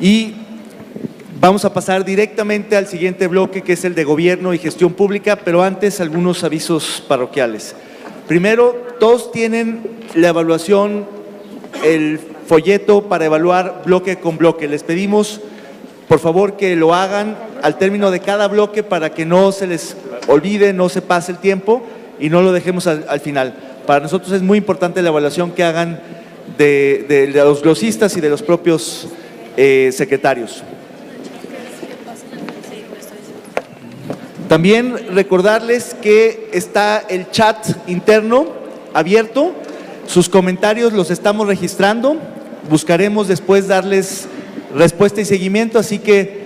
Y vamos a pasar directamente al siguiente bloque, que es el de Gobierno y Gestión Pública, pero antes algunos avisos parroquiales. Primero, todos tienen la evaluación, el folleto para evaluar bloque con bloque. Les pedimos, por favor, que lo hagan al término de cada bloque para que no se les olvide, no se pase el tiempo y no lo dejemos al final. Para nosotros es muy importante la evaluación que hagan de los glosistas y de los propios secretarios. También recordarles que está el chat interno abierto, sus comentarios los estamos registrando, buscaremos después darles respuesta y seguimiento, así que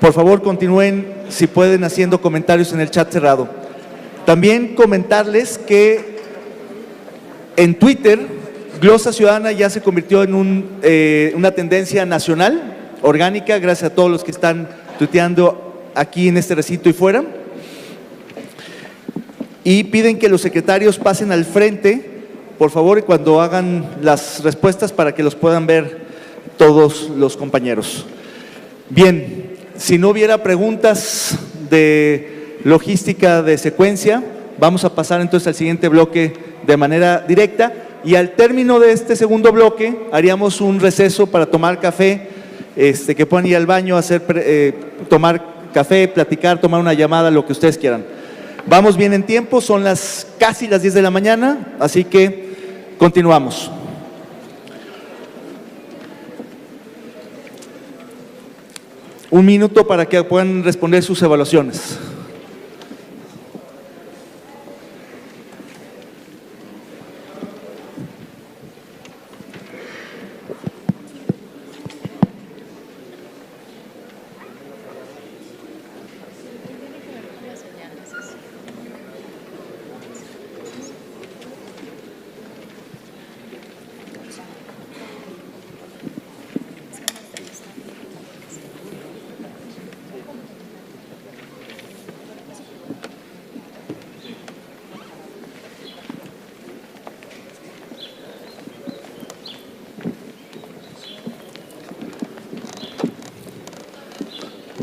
por favor continúen, si pueden, haciendo comentarios en el chat cerrado. También comentarles que en Twitter, Glosa Ciudadana ya se convirtió en una tendencia nacional, orgánica, gracias a todos los que están tuiteando aquí en este recinto y fuera, y piden que los secretarios pasen al frente, por favor, cuando hagan las respuestas para que los puedan ver todos los compañeros. Bien, si no hubiera preguntas de logística de secuencia, vamos a pasar entonces al siguiente bloque de manera directa, y al término de este segundo bloque haríamos un receso para tomar café, que puedan ir al baño, tomar café, platicar, tomar una llamada, lo que ustedes quieran. Vamos bien en tiempo, son casi las 10 de la mañana, así que continuamos. Un minuto para que puedan responder sus evaluaciones.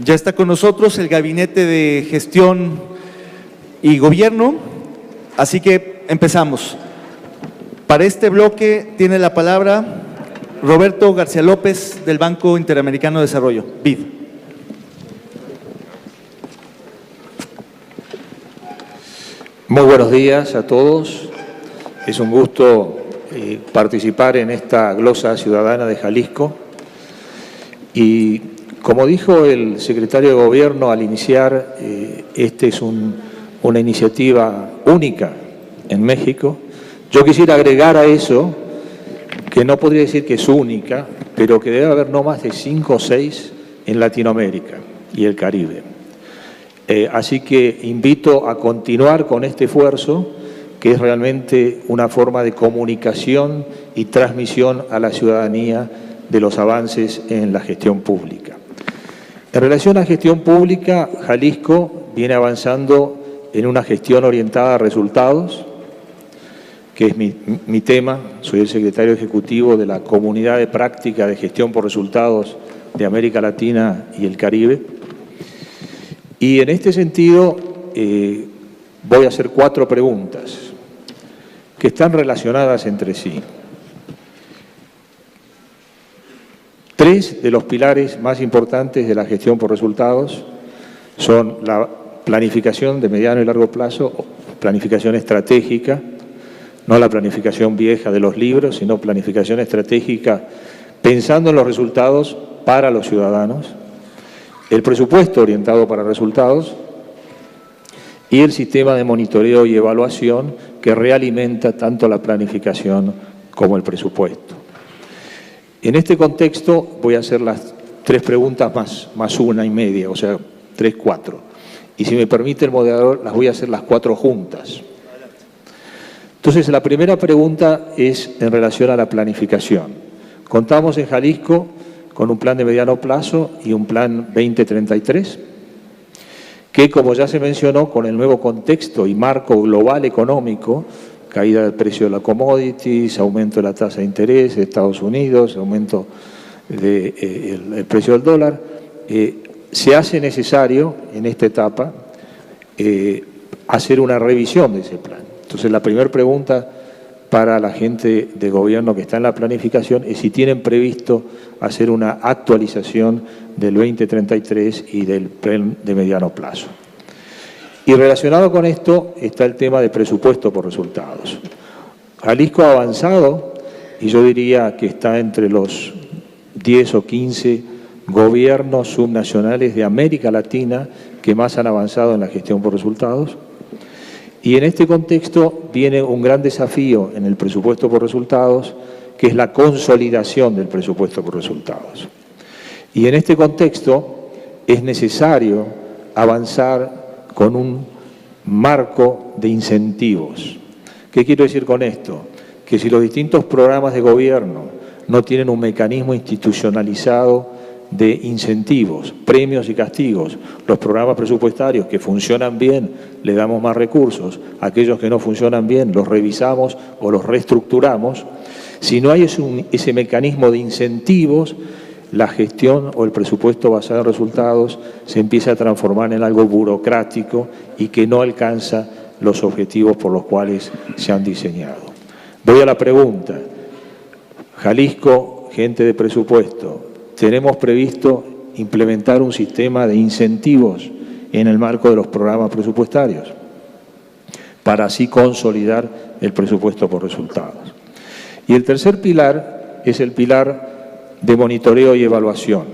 Ya está con nosotros el Gabinete de Gestión y Gobierno, así que empezamos. Para este bloque tiene la palabra Roberto García López del Banco Interamericano de Desarrollo, BID. Muy buenos días a todos. Es un gusto participar en esta glosa ciudadana de Jalisco. Y como dijo el secretario de Gobierno al iniciar, esta es una iniciativa única en México. Yo quisiera agregar a eso, que no podría decir que es única, pero que debe haber no más de 5 o 6 en Latinoamérica y el Caribe. Así que invito a continuar con este esfuerzo, que es realmente una forma de comunicación y transmisión a la ciudadanía de los avances en la gestión pública. En relación a gestión pública, Jalisco viene avanzando en una gestión orientada a resultados, que es mi tema. Soy el secretario ejecutivo de la Comunidad de Práctica de Gestión por Resultados de América Latina y el Caribe. Y en este sentido voy a hacer 4 preguntas que están relacionadas entre sí. 3 de los pilares más importantes de la gestión por resultados son la planificación de mediano y largo plazo, planificación estratégica, no la planificación vieja de los libros, sino planificación estratégica pensando en los resultados para los ciudadanos, el presupuesto orientado para resultados y el sistema de monitoreo y evaluación que realimenta tanto la planificación como el presupuesto. En este contexto voy a hacer las 3 preguntas más una y media, o sea, 3, 4. Y si me permite el moderador, las voy a hacer las 4 juntas. Entonces, la primera pregunta es en relación a la planificación. Contamos en Jalisco con un plan de mediano plazo y un plan 2033, que, como ya se mencionó, con el nuevo contexto y marco global económico, caída del precio de la commodities, aumento de la tasa de interés de Estados Unidos, aumento del precio del dólar, se hace necesario en esta etapa hacer una revisión de ese plan. Entonces, la primera pregunta para la gente de gobierno que está en la planificación es si tienen previsto hacer una actualización del 2033 y del plan de mediano plazo. Y relacionado con esto está el tema de presupuesto por resultados. Jalisco ha avanzado y yo diría que está entre los 10 o 15 gobiernos subnacionales de América Latina que más han avanzado en la gestión por resultados. Y en este contexto viene un gran desafío en el presupuesto por resultados, que es la consolidación del presupuesto por resultados. Y en este contexto es necesario avanzar con un marco de incentivos. ¿Qué quiero decir con esto? Que si los distintos programas de gobierno no tienen un mecanismo institucionalizado de incentivos, premios y castigos, los programas presupuestarios que funcionan bien le damos más recursos, aquellos que no funcionan bien los revisamos o los reestructuramos. Si no hay ese mecanismo de incentivos, la gestión o el presupuesto basado en resultados se empieza a transformar en algo burocrático y que no alcanza los objetivos por los cuales se han diseñado. Voy a la pregunta. Jalisco, gente de presupuesto, ¿tenemos previsto implementar un sistema de incentivos en el marco de los programas presupuestarios para así consolidar el presupuesto por resultados? Y el tercer pilar es el pilar de monitoreo y evaluación.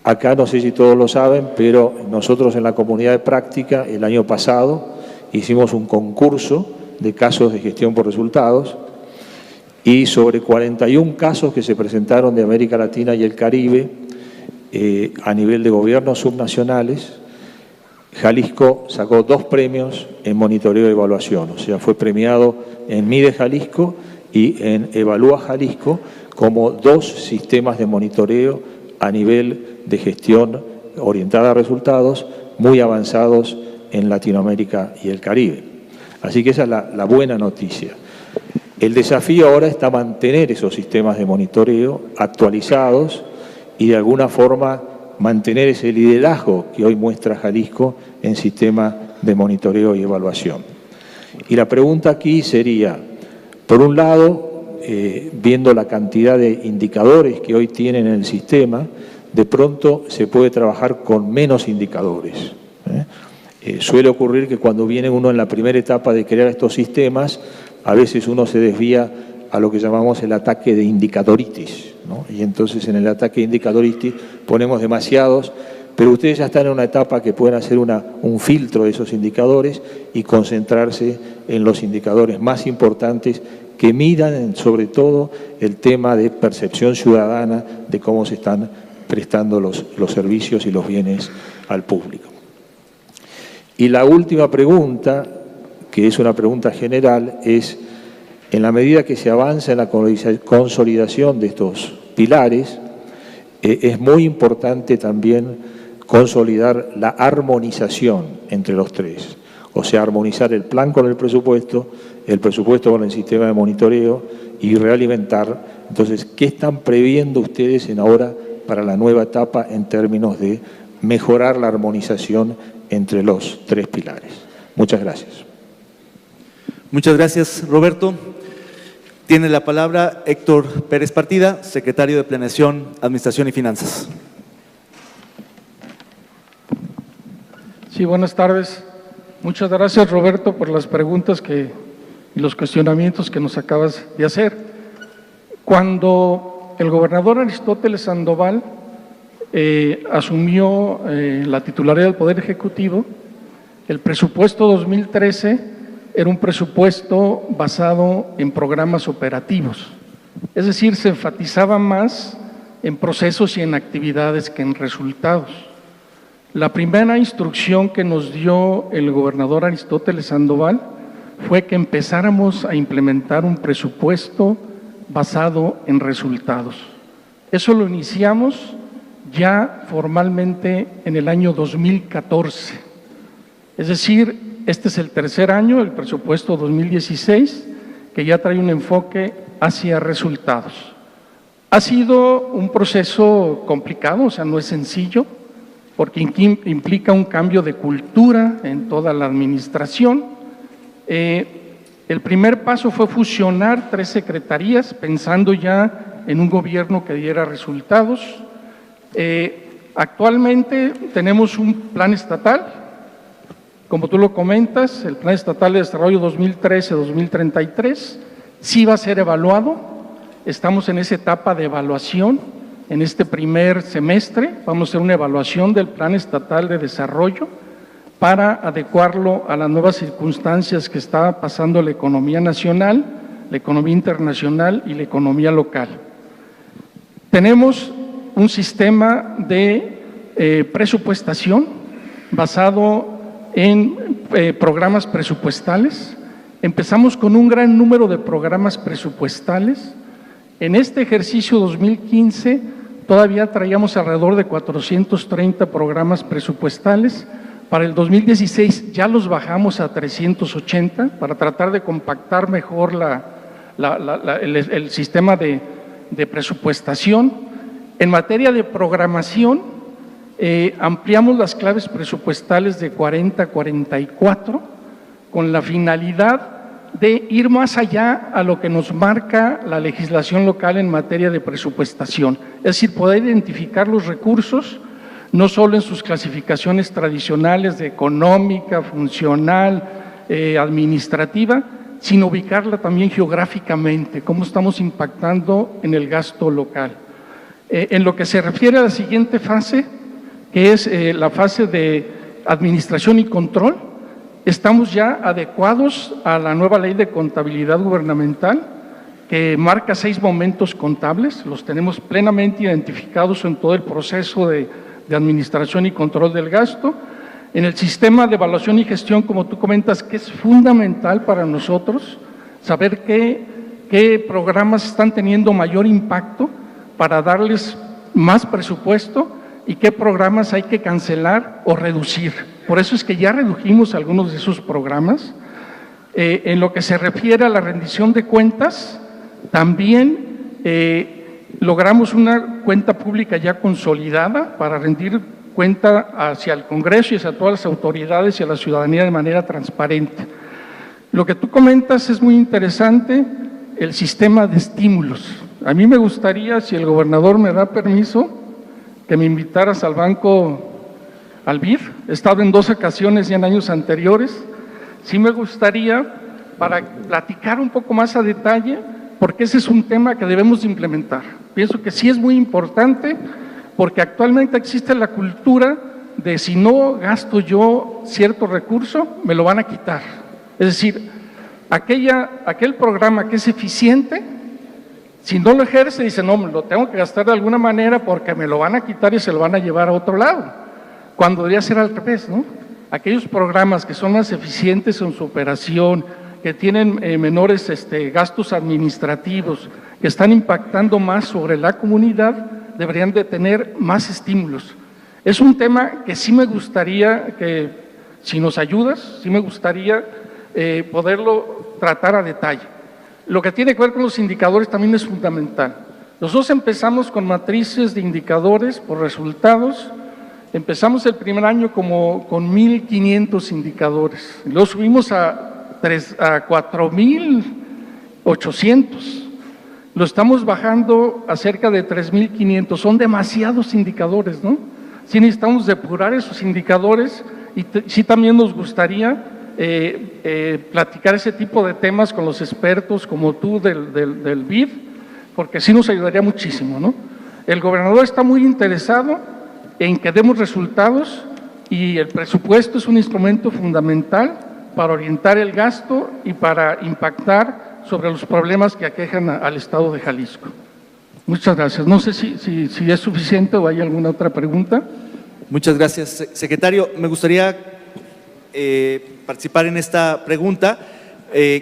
Acá no sé si todos lo saben, pero nosotros en la comunidad de práctica el año pasado hicimos un concurso de casos de gestión por resultados y sobre 41 casos que se presentaron de América Latina y el Caribe a nivel de gobiernos subnacionales, Jalisco sacó 2 premios en monitoreo y evaluación, o sea, fue premiado en Mide Jalisco y en Evalúa Jalisco como 2 sistemas de monitoreo a nivel de gestión orientada a resultados muy avanzados en Latinoamérica y el Caribe. Así que esa es la buena noticia. El desafío ahora está mantener esos sistemas de monitoreo actualizados y de alguna forma mantener ese liderazgo que hoy muestra Jalisco en sistema de monitoreo y evaluación. Y la pregunta aquí sería, por un lado, viendo la cantidad de indicadores que hoy tienen en el sistema, de pronto se puede trabajar con menos indicadores. Suele ocurrir que cuando viene uno en la primera etapa de crear estos sistemas, a veces uno se desvía a lo que llamamos el ataque de indicadoritis, ¿no? Y entonces en el ataque de indicadoritis ponemos demasiados, pero ustedes ya están en una etapa que pueden hacer un filtro de esos indicadores y concentrarse en los indicadores más importantes que midan sobre todo el tema de percepción ciudadana de cómo se están prestando los servicios y los bienes al público. Y la última pregunta, que es una pregunta general, es, en la medida que se avanza en la consolidación de estos pilares, es muy importante también consolidar la armonización entre los 3. O sea, armonizar el plan con el presupuesto con el sistema de monitoreo y realimentar. Entonces, ¿qué están previendo ustedes ahora para la nueva etapa en términos de mejorar la armonización entre los 3 pilares? Muchas gracias. Muchas gracias, Roberto. Tiene la palabra Héctor Pérez Partida, secretario de Planeación, Administración y Finanzas. Sí, buenas tardes. Muchas gracias, Roberto, por las preguntas y los cuestionamientos que nos acabas de hacer. Cuando el gobernador Aristóteles Sandoval asumió la titularidad del Poder Ejecutivo, el presupuesto 2013 era un presupuesto basado en programas operativos, es decir, se enfatizaba más en procesos y en actividades que en resultados. La primera instrucción que nos dio el gobernador Aristóteles Sandoval fue que empezáramos a implementar un presupuesto basado en resultados. Eso lo iniciamos ya formalmente en el año 2014. Es decir, este es el tercer año, el presupuesto 2016, que ya trae un enfoque hacia resultados. Ha sido un proceso complicado, o sea, no es sencillo, porque implica un cambio de cultura en toda la administración. El primer paso fue fusionar 3 secretarías, pensando ya en un gobierno que diera resultados. Actualmente tenemos un plan estatal, como tú lo comentas, el Plan Estatal de Desarrollo 2013-2033, sí va a ser evaluado. Estamos en esa etapa de evaluación. En este primer semestre vamos a hacer una evaluación del Plan Estatal de Desarrollo para adecuarlo a las nuevas circunstancias que está pasando la economía nacional, la economía internacional y la economía local. Tenemos un sistema de presupuestación basado en programas presupuestales. Empezamos con un gran número de programas presupuestales. En este ejercicio 2015 todavía traíamos alrededor de 430 programas presupuestales. Para el 2016 ya los bajamos a 380 para tratar de compactar mejor el sistema de presupuestación. En materia de programación, ampliamos las claves presupuestales de 40 a 44 con la finalidad de ir más allá a lo que nos marca la legislación local en materia de presupuestación, es decir, poder identificar los recursos no solo en sus clasificaciones tradicionales de económica, funcional, administrativa, sino ubicarla también geográficamente, cómo estamos impactando en el gasto local. En lo que se refiere a la siguiente fase, que es la fase de administración y control, estamos ya adecuados a la nueva ley de contabilidad gubernamental que marca 6 momentos contables, los tenemos plenamente identificados en todo el proceso de administración y control del gasto. En el sistema de evaluación y gestión, como tú comentas, que es fundamental para nosotros saber qué programas están teniendo mayor impacto para darles más presupuesto y qué programas hay que cancelar o reducir. Por eso es que ya redujimos algunos de esos programas. En lo que se refiere a la rendición de cuentas, también logramos una cuenta pública ya consolidada para rendir cuenta hacia el Congreso y hacia todas las autoridades y a la ciudadanía de manera transparente. Lo que tú comentas es muy interesante, el sistema de estímulos. A mí me gustaría, si el gobernador me da permiso, que me invitaras al banco al BID. He estado en 2 ocasiones ya en años anteriores. Sí me gustaría para platicar un poco más a detalle, porque ese es un tema que debemos implementar. Pienso que sí es muy importante, porque actualmente existe la cultura de si no gasto yo cierto recurso, me lo van a quitar. Es decir, aquel programa que es eficiente, si no lo ejerce, dice, no, lo tengo que gastar de alguna manera porque me lo van a quitar y se lo van a llevar a otro lado, cuando debería ser al revés, ¿no? Aquellos programas que son más eficientes en su operación, que tienen menores gastos administrativos, que están impactando más sobre la comunidad, deberían de tener más estímulos. Es un tema que sí me gustaría que, si nos ayudas, sí me gustaría poderlo tratar a detalle. Lo que tiene que ver con los indicadores también es fundamental. Nosotros empezamos con matrices de indicadores por resultados. Empezamos el primer año como con 1,500 indicadores. Luego subimos a 4,800. Lo estamos bajando a cerca de 3,500. Son demasiados indicadores, ¿no? Sí necesitamos depurar esos indicadores y sí también nos gustaría platicar ese tipo de temas con los expertos como tú del BID, porque sí nos ayudaría muchísimo, ¿no? El gobernador está muy interesado en que demos resultados y el presupuesto es un instrumento fundamental para orientar el gasto y para impactar sobre los problemas que aquejan al estado de Jalisco. Muchas gracias. No sé si es suficiente o hay alguna otra pregunta. Muchas gracias, secretario. Me gustaría participar en esta pregunta.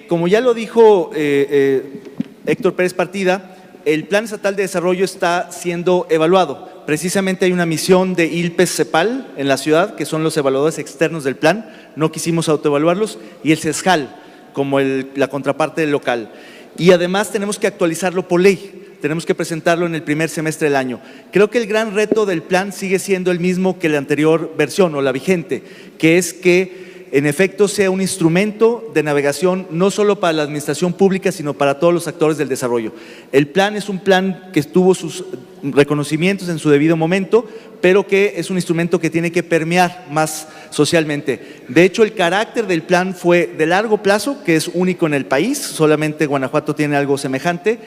Como ya lo dijo Héctor Pérez Partida, el Plan Estatal de Desarrollo está siendo evaluado. Precisamente hay una misión de ILPES-CEPAL en la ciudad, que son los evaluadores externos del plan, no quisimos autoevaluarlos, y el CESJAL, como la contraparte del local. Y además tenemos que actualizarlo por ley. tenemos que presentarlo en el primer semestre del año. Creo que el gran reto del plan sigue siendo el mismo que la anterior versión o la vigente, que es que en efecto sea un instrumento de navegación no solo para la administración pública, sino para todos los actores del desarrollo. El plan es un plan que tuvo sus reconocimientos en su debido momento, pero que es un instrumento que tiene que permear más socialmente. De hecho, el carácter del plan fue de largo plazo, que es único en el país, solamente Guanajuato tiene algo semejante,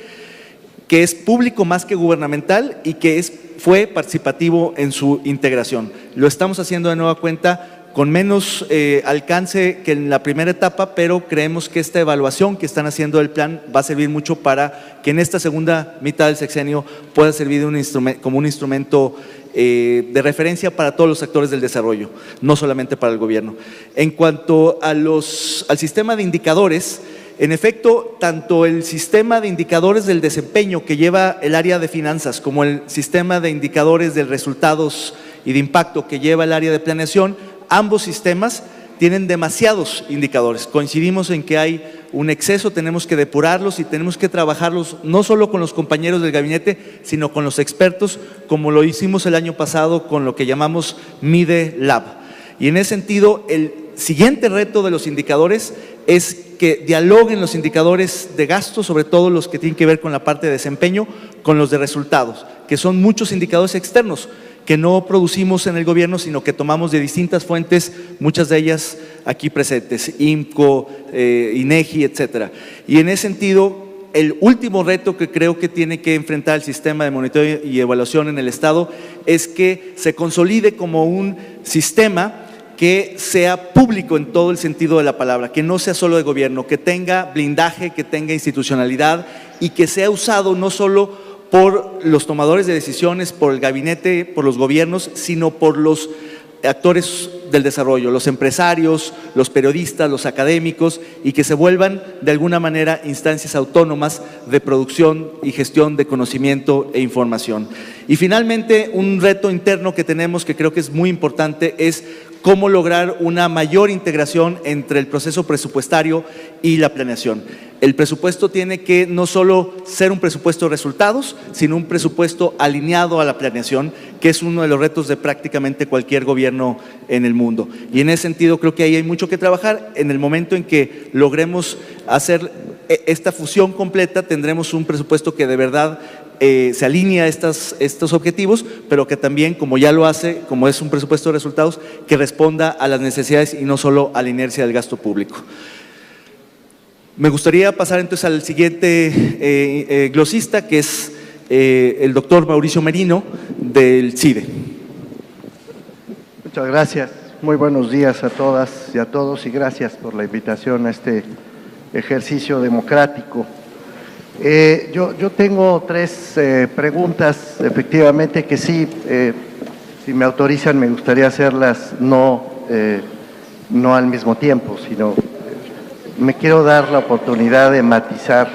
que es público más que gubernamental y que fue participativo en su integración. Lo estamos haciendo de nueva cuenta con menos alcance que en la primera etapa, pero creemos que esta evaluación que están haciendo del plan va a servir mucho para que en esta segunda mitad del sexenio pueda servir como un instrumento de referencia para todos los actores del desarrollo, no solamente para el gobierno. En cuanto al sistema de indicadores, en efecto, tanto el sistema de indicadores del desempeño que lleva el área de finanzas como el sistema de indicadores de resultados y de impacto que lleva el área de planeación, ambos sistemas tienen demasiados indicadores. Coincidimos en que hay un exceso, tenemos que depurarlos y tenemos que trabajarlos no solo con los compañeros del gabinete, sino con los expertos, como lo hicimos el año pasado con lo que llamamos MIDE Lab. Y en ese sentido, el siguiente reto de los indicadores es que dialoguen los indicadores de gasto, sobre todo los que tienen que ver con la parte de desempeño, con los de resultados, que son muchos indicadores externos que no producimos en el gobierno, sino que tomamos de distintas fuentes, muchas de ellas aquí presentes, IMCO, INEGI, etcétera. Y en ese sentido, el último reto que creo que tiene que enfrentar el sistema de monitoreo y evaluación en el Estado es que se consolide como un sistema que sea público en todo el sentido de la palabra, que no sea solo de gobierno, que tenga blindaje, que tenga institucionalidad y que sea usado no solo por los tomadores de decisiones, por el gabinete, por los gobiernos, sino por los actores del desarrollo, los empresarios, los periodistas, los académicos, y que se vuelvan de alguna manera instancias autónomas de producción y gestión de conocimiento e información. Y finalmente, un reto interno que tenemos, que creo que es muy importante, es cómo lograr una mayor integración entre el proceso presupuestario y la planeación. El presupuesto tiene que no solo ser un presupuesto de resultados, sino un presupuesto alineado a la planeación, que es uno de los retos de prácticamente cualquier gobierno en el mundo. Y en ese sentido creo que ahí hay mucho que trabajar. En el momento en que logremos hacer esta fusión completa, tendremos un presupuesto que de verdad se alinea a estos objetivos, pero que también, como ya lo hace, como es un presupuesto de resultados, que responda a las necesidades y no solo a la inercia del gasto público. Me gustaría pasar entonces al siguiente glosista, que es el doctor Mauricio Merino, del CIDE. Muchas gracias. Muy buenos días a todas y a todos, y gracias por la invitación a este ejercicio democrático. Yo tengo tres preguntas, efectivamente, que sí, si me autorizan, me gustaría hacerlas no al mismo tiempo, sino me quiero dar la oportunidad de matizar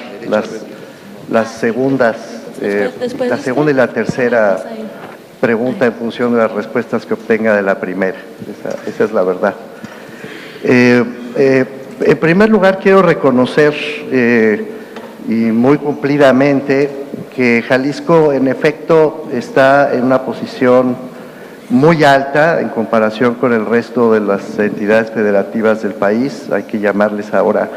las segundas, la segunda y la tercera pregunta en función de las respuestas que obtenga de la primera. Esa es la verdad. En primer lugar, quiero reconocer y muy cumplidamente que Jalisco en efecto está en una posición muy alta en comparación con el resto de las entidades federativas del país. Hay que llamarles ahora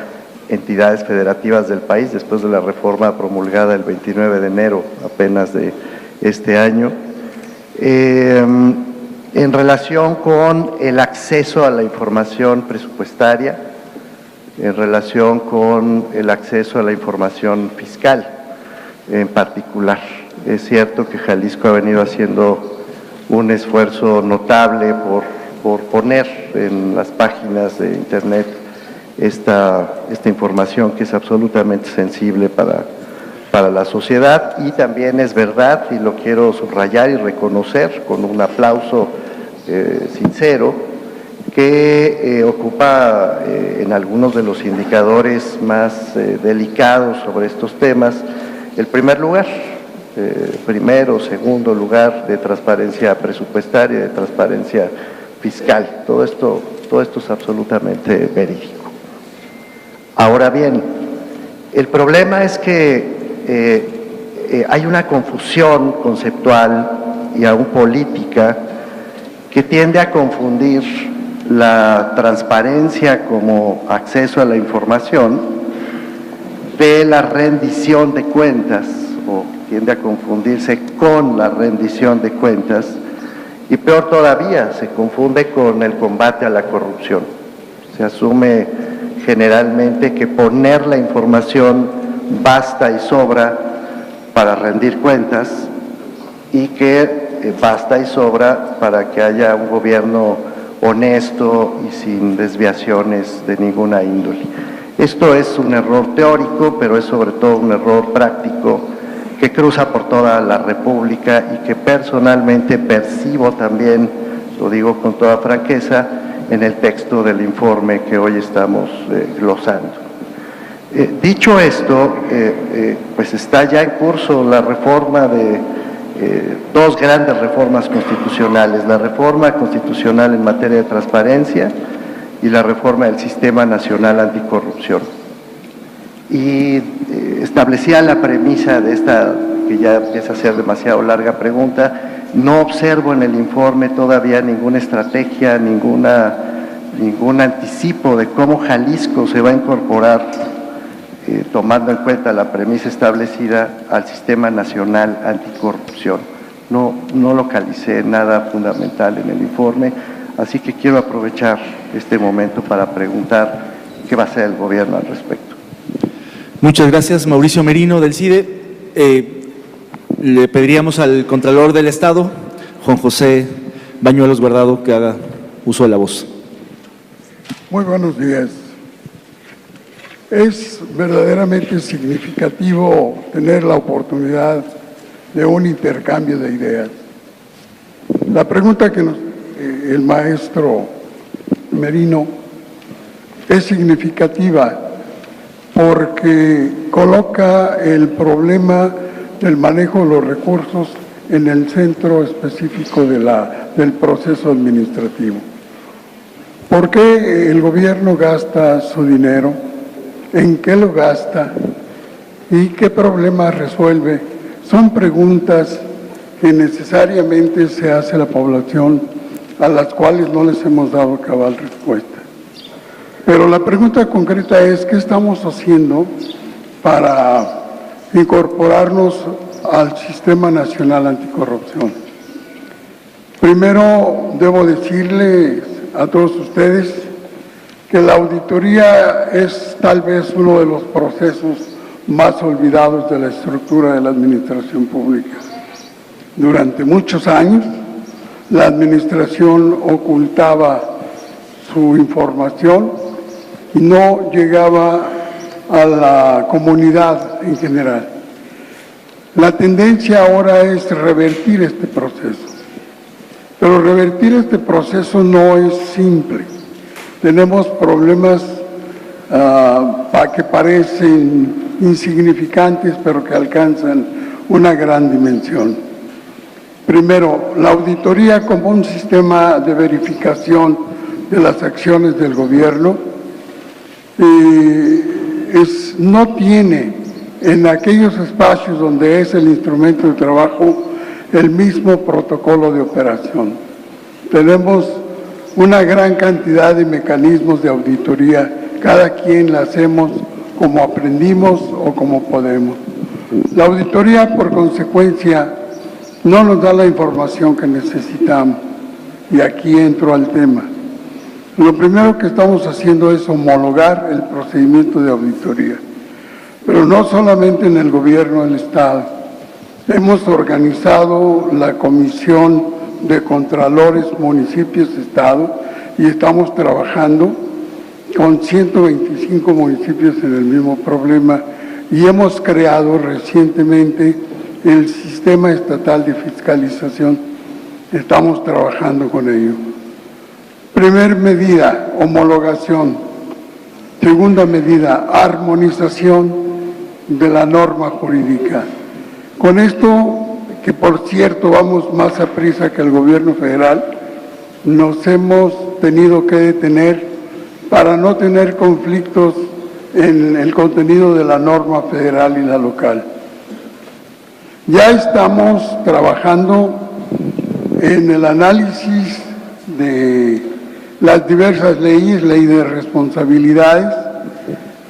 entidades federativas del país después de la reforma promulgada el 29 de enero apenas de este año, en relación con el acceso a la información presupuestaria, en relación con el acceso a la información fiscal en particular. Es cierto que Jalisco ha venido haciendo un esfuerzo notable por poner en las páginas de internet esta información que es absolutamente sensible para la sociedad, y también es verdad, y lo quiero subrayar y reconocer con un aplauso sincero, que ocupa en algunos de los indicadores más delicados sobre estos temas el primer lugar, primero o segundo lugar de transparencia presupuestaria, de transparencia fiscal. Todo esto es absolutamente verídico. Ahora bien, el problema es que hay una confusión conceptual y aún política que tiende a confundir la transparencia como acceso a la información de la rendición de cuentas, o tiende a confundirse con la rendición de cuentas, y peor todavía, se confunde con el combate a la corrupción. Se asume generalmente que poner la información basta y sobra para rendir cuentas, y que basta y sobra para que haya un gobierno honesto y sin desviaciones de ninguna índole. Esto es un error teórico, pero es sobre todo un error práctico que cruza por toda la República y que personalmente percibo también, lo digo con toda franqueza, en el texto del informe que hoy estamos glosando. Dicho esto, pues está ya en curso la reforma de dos grandes reformas constitucionales, la reforma constitucional en materia de transparencia y la reforma del Sistema Nacional Anticorrupción. Y establecía la premisa de esta, que ya empieza a ser demasiado larga pregunta. No observo en el informe todavía ninguna estrategia, ningún anticipo de cómo Jalisco se va a incorporar, tomando en cuenta la premisa establecida, al Sistema Nacional Anticorrupción. No localicé nada fundamental en el informe, así que quiero aprovechar este momento para preguntar qué va a hacer el gobierno al respecto. Muchas gracias, Mauricio Merino, del CIDE. Le pediríamos al Contralor del Estado, Juan José Bañuelos Guardado, que haga uso de la voz. Muy buenos días. Es verdaderamente significativo tener la oportunidad de un intercambio de ideas. La pregunta que el maestro Merino es significativa porque coloca el problema del manejo de los recursos en el centro específico del proceso administrativo. ¿Por qué el gobierno gasta su dinero? ¿En qué lo gasta? ¿Y qué problemas resuelve? Son preguntas que necesariamente se hace la población, a las cuales no les hemos dado cabal respuesta. Pero la pregunta concreta es, ¿qué estamos haciendo para incorporarnos al Sistema Nacional Anticorrupción? Primero, debo decirles a todos ustedes que la auditoría es tal vez uno de los procesos más olvidados de la estructura de la administración pública. Durante muchos años, la administración ocultaba su información y no llegaba a la comunidad en general. La tendencia ahora es revertir este proceso, pero revertir este proceso no es simple. Tenemos problemas que parecen insignificantes, pero que alcanzan una gran dimensión. Primero, la auditoría como un sistema de verificación de las acciones del gobierno no tiene en aquellos espacios donde es el instrumento de trabajo el mismo protocolo de operación. Tenemos una gran cantidad de mecanismos de auditoría, cada quien la hacemos como aprendimos o como podemos. La auditoría, por consecuencia, no nos da la información que necesitamos, y aquí entro al tema. Lo primero que estamos haciendo es homologar el procedimiento de auditoría, pero no solamente en el gobierno del Estado. Hemos organizado la Comisión de Contralores Municipios-Estado y estamos trabajando con 125 municipios en el mismo problema, y hemos creado recientemente el Sistema Estatal de Fiscalización. Estamos trabajando con ello. Primer medida, homologación. Segunda medida, armonización de la norma jurídica. Con esto, que por cierto vamos más a prisa que el gobierno federal, nos hemos tenido que detener para no tener conflictos en el contenido de la norma federal y la local. Ya estamos trabajando en el análisis de las diversas leyes, ley de responsabilidades,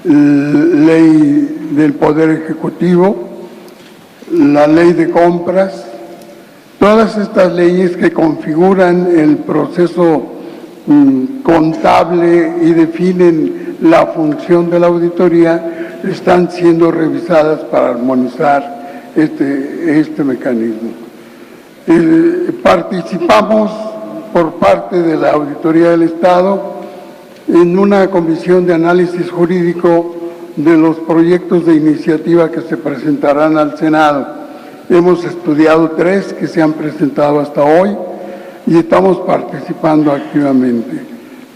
ley del Poder Ejecutivo, la ley de compras, todas estas leyes que configuran el proceso contable y definen la función de la auditoría, están siendo revisadas para armonizar este mecanismo. Participamos por parte de la Auditoría del Estado en una comisión de análisis jurídico de los proyectos de iniciativa que se presentarán al Senado. Hemos estudiado 3 que se han presentado hasta hoy y estamos participando activamente.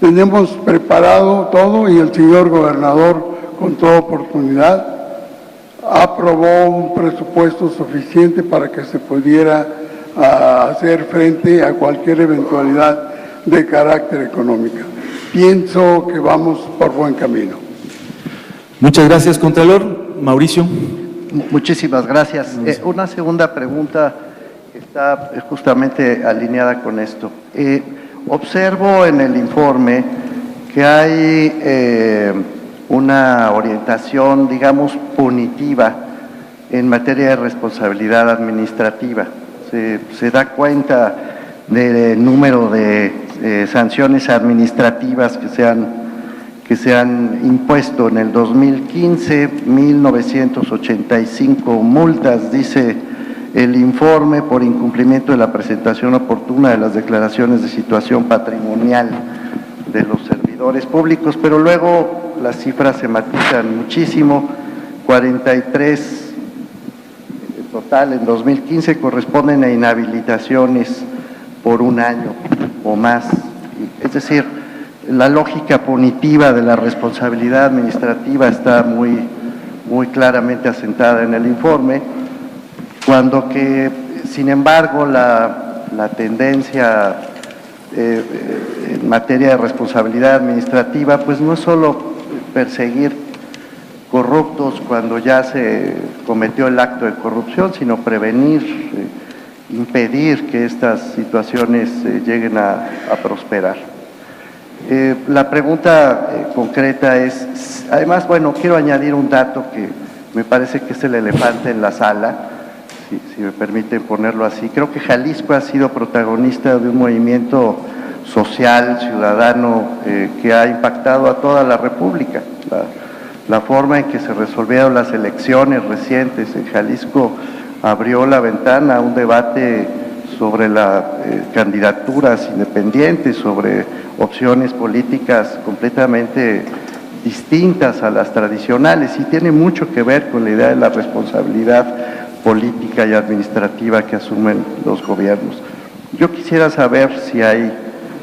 Tenemos preparado todo y el señor gobernador, con toda oportunidad, aprobó un presupuesto suficiente para que se pudiera hacer frente a cualquier eventualidad de carácter económico. Pienso que vamos por buen camino. Muchas gracias, Contralor. Mauricio. Muchísimas gracias. Una segunda pregunta está justamente alineada con esto. Observo en el informe que hay una orientación, digamos, punitiva en materia de responsabilidad administrativa. Se da cuenta del número de sanciones administrativas que se han impuesto en el 2015, 1985 multas, dice el informe, por incumplimiento de la presentación oportuna de las declaraciones de situación patrimonial de los servidores públicos, pero luego las cifras se matizan muchísimo. 43 total en 2015 corresponden a inhabilitaciones por 1 año o más. Es decir, la lógica punitiva de la responsabilidad administrativa está muy claramente asentada en el informe, cuando que, sin embargo, la tendencia en materia de responsabilidad administrativa, pues no es solo perseguir corruptos cuando ya se cometió el acto de corrupción, sino prevenir, impedir que estas situaciones lleguen a prosperar. La pregunta concreta es, además, bueno, quiero añadir un dato que me parece que es el elefante en la sala, si me permiten ponerlo así. Creo que Jalisco ha sido protagonista de un movimiento social, ciudadano, que ha impactado a toda la República. La forma en que se resolvieron las elecciones recientes en Jalisco abrió la ventana a un debate sobre las candidaturas independientes, sobre opciones políticas completamente distintas a las tradicionales, y tiene mucho que ver con la idea de la responsabilidad política y administrativa que asumen los gobiernos. Yo quisiera saber si hay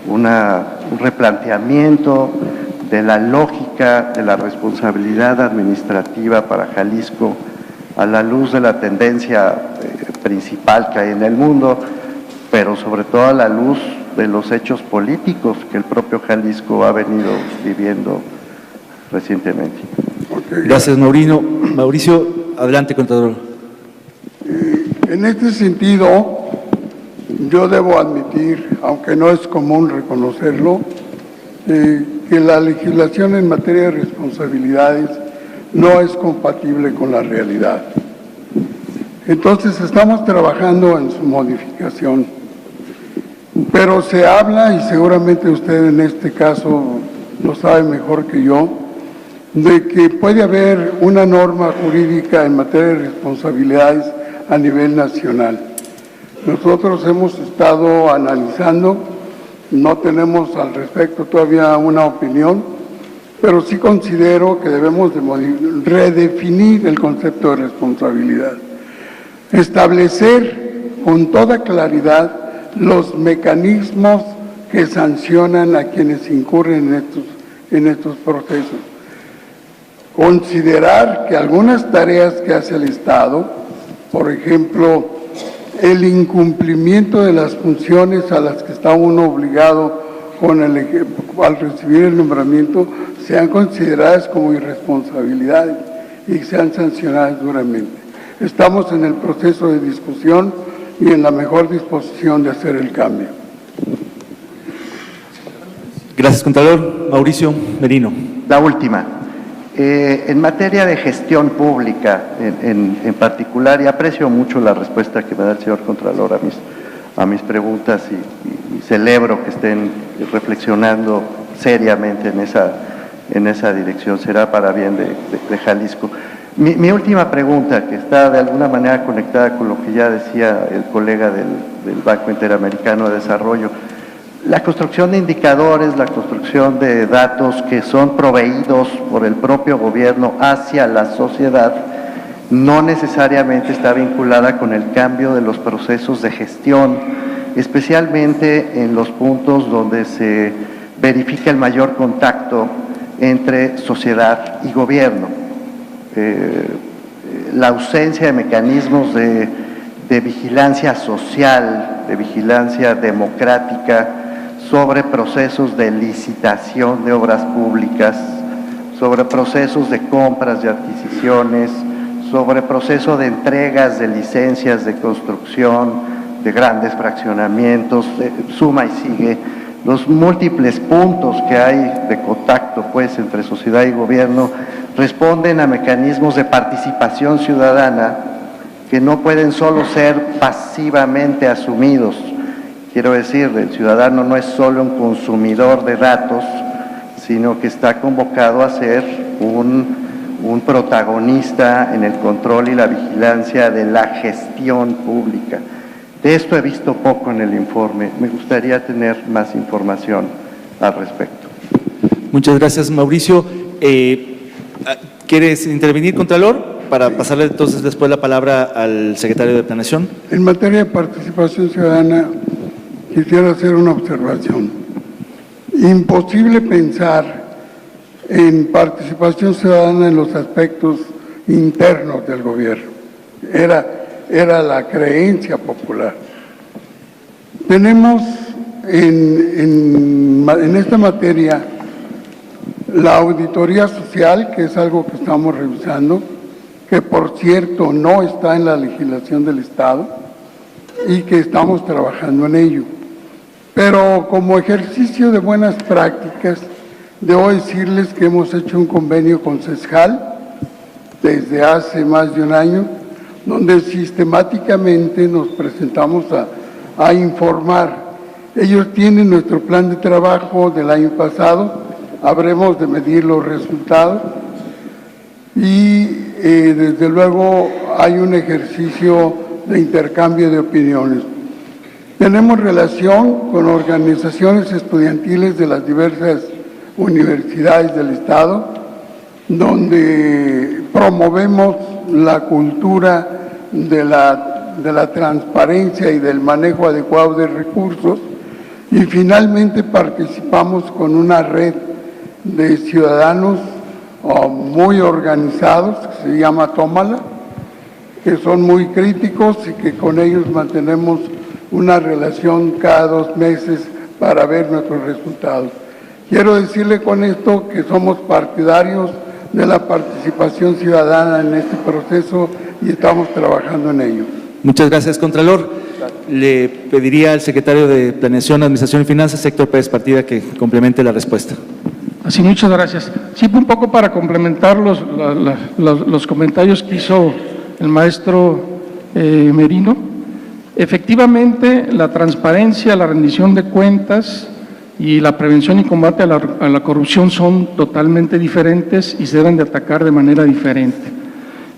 un replanteamiento de la lógica de la responsabilidad administrativa para Jalisco a la luz de la tendencia principal que hay en el mundo, pero sobre todo a la luz de los hechos políticos que el propio Jalisco ha venido viviendo recientemente. Gracias, Mauricio. Adelante, contador. En este sentido, yo debo admitir, aunque no es común reconocerlo, que la legislación en materia de responsabilidades no es compatible con la realidad. Entonces estamos trabajando en su modificación, pero se habla, y seguramente usted en este caso lo sabe mejor que yo, de que puede haber una norma jurídica en materia de responsabilidades a nivel nacional. Nosotros hemos estado analizando, no tenemos al respecto todavía una opinión, pero sí considero que debemos de redefinir el concepto de responsabilidad, establecer con toda claridad los mecanismos que sancionan a quienes incurren en estos procesos. Considerar que algunas tareas que hace el Estado, por ejemplo, el incumplimiento de las funciones a las que está uno obligado al recibir el nombramiento, sean consideradas como irresponsabilidades y sean sancionadas duramente. estamos en el proceso de discusión y en la mejor disposición de hacer el cambio. Gracias, Contralor. Mauricio Merino. La última. En materia de gestión pública en particular, y aprecio mucho la respuesta que me da el señor Contralor a mis preguntas y celebro que estén reflexionando seriamente en esa dirección, será para bien de Jalisco. Mi última pregunta, que está de alguna manera conectada con lo que ya decía el colega del Banco Interamericano de Desarrollo, la construcción de indicadores, la construcción de datos que son proveídos por el propio gobierno hacia la sociedad, no necesariamente está vinculada con el cambio de los procesos de gestión, especialmente en los puntos donde se verifica el mayor contacto entre sociedad y gobierno. La ausencia de mecanismos de vigilancia social, de vigilancia democrática sobre procesos de licitación de obras públicas, sobre procesos de compras y adquisiciones, sobre proceso de entregas de licencias de construcción, de grandes fraccionamientos, suma y sigue, los múltiples puntos que hay de contacto pues entre sociedad y gobierno responden a mecanismos de participación ciudadana que no pueden solo ser pasivamente asumidos. Quiero decir, el ciudadano no es solo un consumidor de datos, sino que está convocado a ser un protagonista en el control y la vigilancia de la gestión pública. De esto he visto poco en el informe. Me gustaría tener más información al respecto. Muchas gracias, Mauricio. ¿Quieres intervenir, Contralor? Para pasarle entonces después la palabra al secretario de Planeación. En materia de participación ciudadana, quisiera hacer una observación. Imposible pensar en participación ciudadana en los aspectos internos del gobierno. Era la creencia popular. Tenemos en esta materia la auditoría social, que es algo que estamos revisando, que por cierto no está en la legislación del Estado y que estamos trabajando en ello. Pero como ejercicio de buenas prácticas, debo decirles que hemos hecho un convenio con CESJAL desde hace más de un año, donde sistemáticamente nos presentamos a informar. Ellos tienen nuestro plan de trabajo del año pasado, habremos de medir los resultados y desde luego hay un ejercicio de intercambio de opiniones. Tenemos relación con organizaciones estudiantiles de las diversas universidades del Estado, donde promovemos la cultura de la transparencia y del manejo adecuado de recursos, y finalmente participamos con una red de ciudadanos muy organizados que se llama Tómala, que son muy críticos y que con ellos mantenemos una relación cada 2 meses para ver nuestros resultados. Quiero decirle con esto que somos partidarios de la participación ciudadana en este proceso y estamos trabajando en ello. Muchas gracias, Contralor. Le pediría al secretario de Planeación, Administración y Finanzas, Héctor Pérez Partida, que complemente la respuesta. Así, muchas gracias. Sí, un poco para complementar los comentarios que hizo el maestro Merino. Efectivamente, la transparencia, la rendición de cuentas y la prevención y combate a la corrupción son totalmente diferentes y se deben de atacar de manera diferente.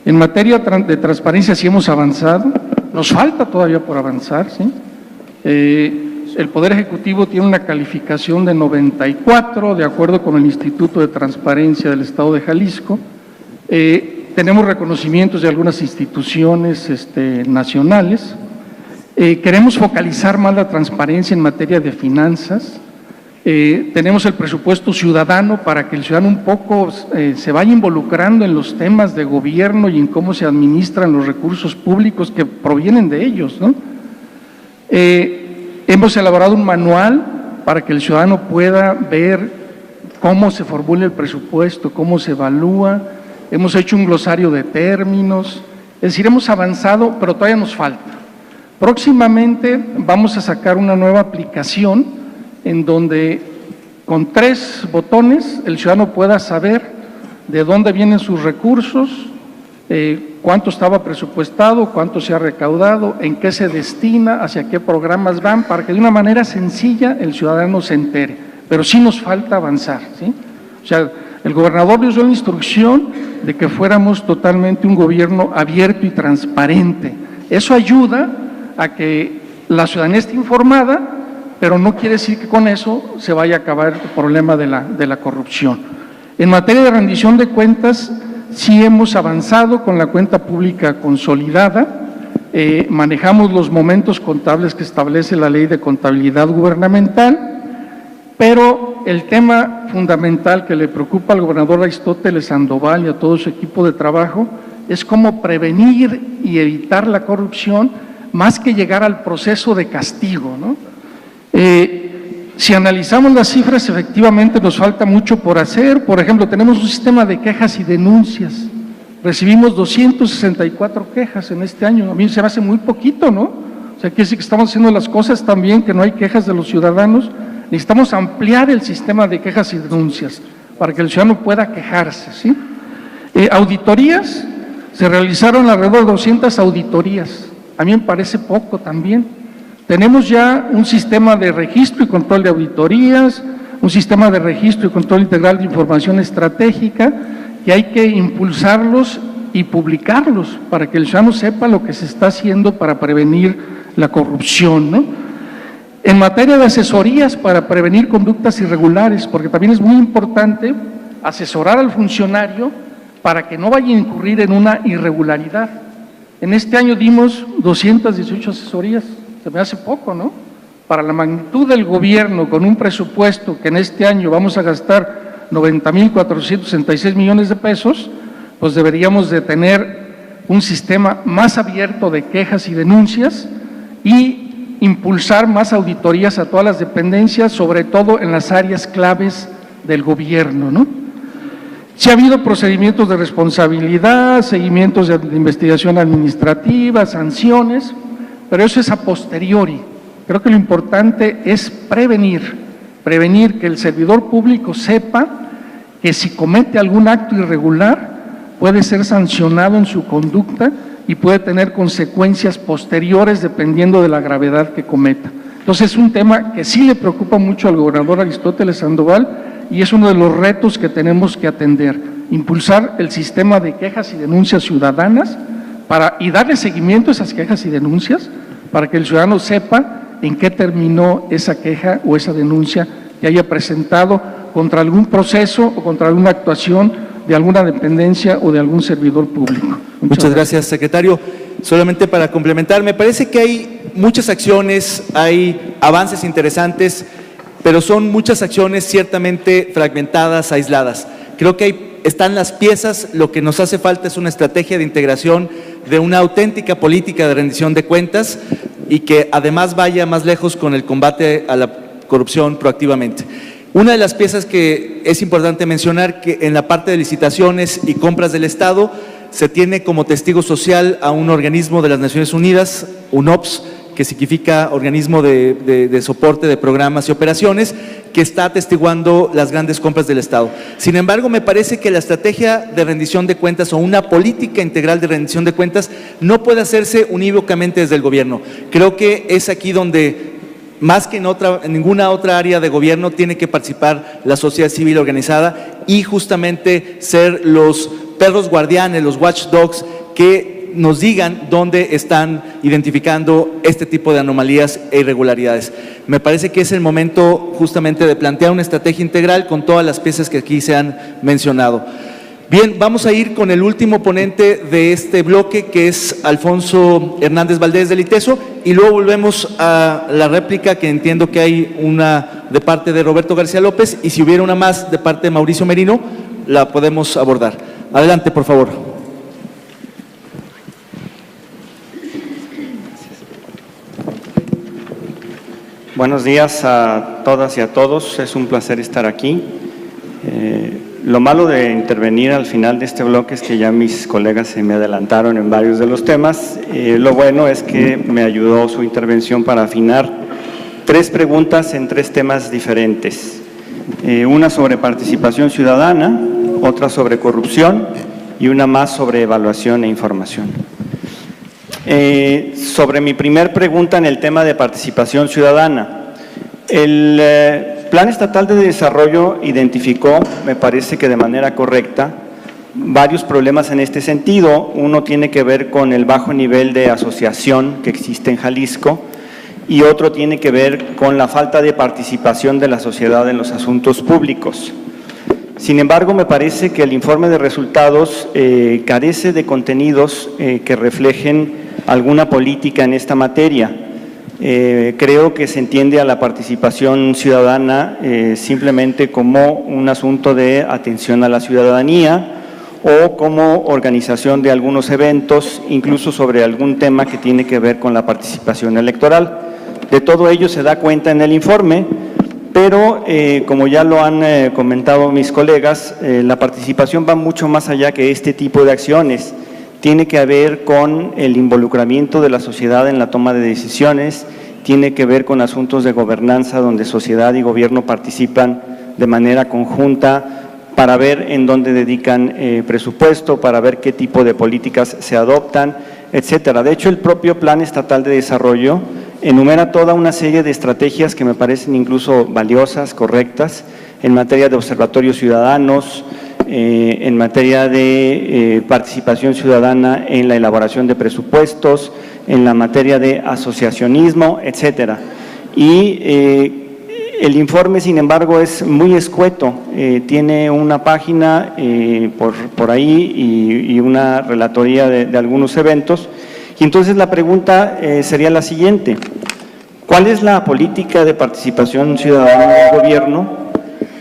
En materia de transparencia sí hemos avanzado, nos falta todavía por avanzar, ¿sí? El Poder Ejecutivo tiene una calificación de 94, de acuerdo con el Instituto de Transparencia del Estado de Jalisco. Tenemos reconocimientos de algunas instituciones nacionales. Queremos focalizar más la transparencia en materia de finanzas. Tenemos el presupuesto ciudadano para que el ciudadano un poco se vaya involucrando en los temas de gobierno y en cómo se administran los recursos públicos que provienen de ellos, ¿no? Hemos elaborado un manual para que el ciudadano pueda ver cómo se formula el presupuesto, cómo se evalúa. Hemos hecho un glosario de términos Es decir, hemos avanzado, pero todavía nos falta. Próximamente vamos a sacar una nueva aplicación en donde con 3 botones el ciudadano pueda saber de dónde vienen sus recursos, cuánto estaba presupuestado, cuánto se ha recaudado, en qué se destina, hacia qué programas van, para que de una manera sencilla el ciudadano se entere. Pero sí nos falta avanzar, ¿sí? O sea, el gobernador nos dio la instrucción de que fuéramos totalmente un gobierno abierto y transparente. Eso ayuda a que la ciudadanía esté informada, pero no quiere decir que con eso se vaya a acabar el problema de la corrupción. En materia de rendición de cuentas, sí hemos avanzado con la cuenta pública consolidada, manejamos los momentos contables que establece la Ley de Contabilidad Gubernamental, pero el tema fundamental que le preocupa al gobernador Aristóteles Sandoval y a todo su equipo de trabajo es cómo prevenir y evitar la corrupción más que llegar al proceso de castigo, ¿no? Si analizamos las cifras, efectivamente nos falta mucho por hacer. Por ejemplo, tenemos un sistema de quejas y denuncias. Recibimos 264 quejas en este año. A mí se me hace muy poquito, ¿no? O sea, quiere decir que estamos haciendo las cosas tan bien que no hay quejas de los ciudadanos. Necesitamos ampliar el sistema de quejas y denuncias para que el ciudadano pueda quejarse, ¿sí? Auditorías, se realizaron alrededor de 200 auditorías. A mí me parece poco también. Tenemos ya un sistema de registro y control de auditorías, un sistema de registro y control integral de información estratégica, que hay que impulsarlos y publicarlos para que el ciudadano sepa lo que se está haciendo para prevenir la corrupción, ¿no? En materia de asesorías para prevenir conductas irregulares, porque también es muy importante asesorar al funcionario para que no vaya a incurrir en una irregularidad. En este año dimos 218 asesorías. Se me hace poco, ¿no? Para la magnitud del gobierno, con un presupuesto que en este año vamos a gastar 90,466 millones de pesos, pues deberíamos de tener un sistema más abierto de quejas y denuncias y impulsar más auditorías a todas las dependencias, sobre todo en las áreas claves del gobierno, ¿no? Sí ha habido procedimientos de responsabilidad, seguimientos de investigación administrativa, sanciones, pero eso es a posteriori. Creo que lo importante es prevenir que el servidor público sepa que si comete algún acto irregular puede ser sancionado en su conducta y puede tener consecuencias posteriores dependiendo de la gravedad que cometa. Entonces es un tema que sí le preocupa mucho al gobernador Aristóteles Sandoval y es uno de los retos que tenemos que atender, impulsar el sistema de quejas y denuncias ciudadanas y darle seguimiento a esas quejas y denuncias para que el ciudadano sepa en qué terminó esa queja o esa denuncia que haya presentado contra algún proceso o contra alguna actuación de alguna dependencia o de algún servidor público. Muchas gracias, secretario. Solamente para complementar, me parece que hay muchas acciones, hay avances interesantes, pero son muchas acciones ciertamente fragmentadas, aisladas. Creo que están las piezas, lo que nos hace falta es una estrategia de integración de una auténtica política de rendición de cuentas y que además vaya más lejos con el combate a la corrupción proactivamente. Una de las piezas que es importante mencionar, que en la parte de licitaciones y compras del Estado se tiene como testigo social a un organismo de las Naciones Unidas, UNOPS, que significa Organismo de Soporte de Programas y Operaciones, que está atestiguando las grandes compras del Estado. Sin embargo, me parece que la estrategia de rendición de cuentas o una política integral de rendición de cuentas no puede hacerse unívocamente desde el gobierno. Creo que es aquí donde, más que en ninguna otra área de gobierno, tiene que participar la sociedad civil organizada y justamente ser los perros guardianes, los watchdogs que nos digan dónde están identificando este tipo de anomalías e irregularidades. Me parece que es el momento justamente de plantear una estrategia integral con todas las piezas que aquí se han mencionado. Bien, vamos a ir con el último ponente de este bloque, que es Alfonso Hernández Valdés del ITESO, y luego volvemos a la réplica, que entiendo que hay una de parte de Roberto García López, y si hubiera una más de parte de Mauricio Merino, la podemos abordar. Adelante, por favor. Buenos días a todas y a todos, es un placer estar aquí. Lo malo de intervenir al final de este bloque es que ya mis colegas se me adelantaron en varios de los temas. Lo bueno es que me ayudó su intervención para afinar 3 preguntas en 3 temas diferentes. Una sobre participación ciudadana, otra sobre corrupción y una más sobre evaluación e información. Sobre mi primer pregunta en el tema de participación ciudadana, el Plan Estatal de Desarrollo identificó, me parece que de manera correcta, varios problemas en este sentido. Uno tiene que ver con el bajo nivel de asociación que existe en Jalisco y otro tiene que ver con la falta de participación de la sociedad en los asuntos públicos. Sin embargo, me parece que el informe de resultados carece de contenidos que reflejen alguna política en esta materia. Creo que se entiende a la participación ciudadana simplemente como un asunto de atención a la ciudadanía o como organización de algunos eventos, incluso sobre algún tema que tiene que ver con la participación electoral. De todo ello se da cuenta en el informe, pero como ya lo han comentado mis colegas, la participación va mucho más allá que este tipo de acciones. Tiene que ver con el involucramiento de la sociedad en la toma de decisiones, tiene que ver con asuntos de gobernanza donde sociedad y gobierno participan de manera conjunta para ver en dónde dedican presupuesto, para ver qué tipo de políticas se adoptan, etcétera. De hecho, el propio Plan Estatal de Desarrollo enumera toda una serie de estrategias que me parecen incluso valiosas, correctas, en materia de observatorios ciudadanos, en materia de participación ciudadana en la elaboración de presupuestos, en la materia de asociacionismo, etcétera. Y el informe, sin embargo, es muy escueto, tiene una página por ahí y una relatoría de algunos eventos. Y entonces la pregunta sería la siguiente: ¿cuál es la política de participación ciudadana del gobierno?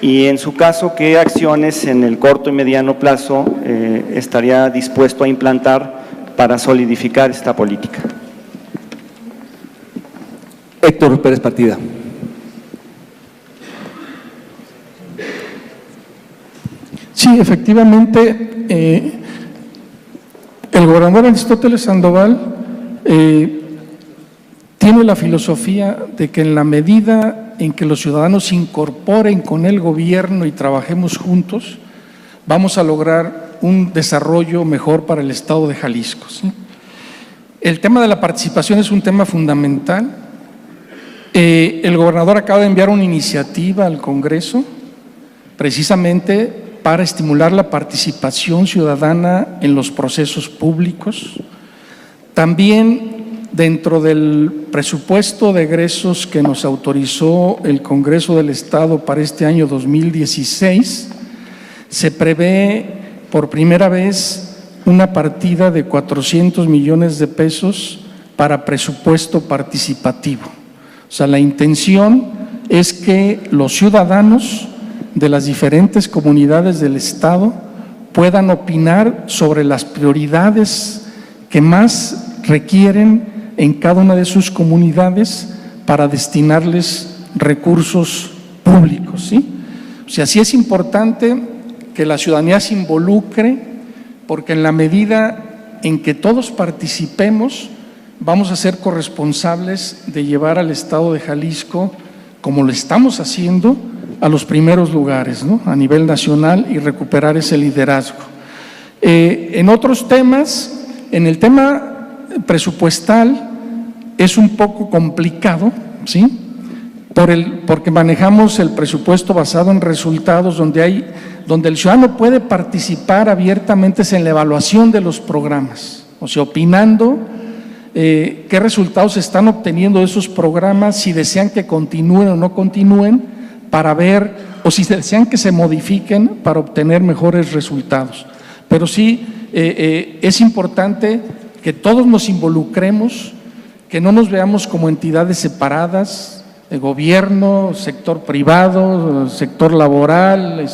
Y en su caso, ¿qué acciones en el corto y mediano plazo estaría dispuesto a implantar para solidificar esta política? Héctor Pérez Partida. Sí, efectivamente, el gobernador Aristóteles Sandoval tiene la filosofía de que en la medida en que los ciudadanos se incorporen con el gobierno y trabajemos juntos, vamos a lograr un desarrollo mejor para el estado de Jalisco, ¿sí? El tema de la participación es un tema fundamental. El gobernador acaba de enviar una iniciativa al Congreso precisamente para estimular la participación ciudadana en los procesos públicos. También dentro del presupuesto de egresos que nos autorizó el Congreso del Estado para este año 2016, se prevé por primera vez una partida de 400 millones de pesos para presupuesto participativo. O sea, la intención es que los ciudadanos de las diferentes comunidades del Estado puedan opinar sobre las prioridades que más requieren en cada una de sus comunidades para destinarles recursos públicos, ¿sí? O sea, sí es importante que la ciudadanía se involucre, porque en la medida en que todos participemos, vamos a ser corresponsables de llevar al estado de Jalisco, como lo estamos haciendo, a los primeros lugares, ¿no?, a nivel nacional, y recuperar ese liderazgo. En otros temas, en el tema presupuestal es un poco complicado, ¿sí?, porque manejamos el presupuesto basado en resultados, donde el ciudadano puede participar abiertamente en la evaluación de los programas, o sea, opinando qué resultados se están obteniendo de esos programas, si desean que continúen o no continúen, para ver, o si desean que se modifiquen para obtener mejores resultados. Pero sí es importante que todos nos involucremos, que no nos veamos como entidades separadas, de gobierno, sector privado, sector laboral,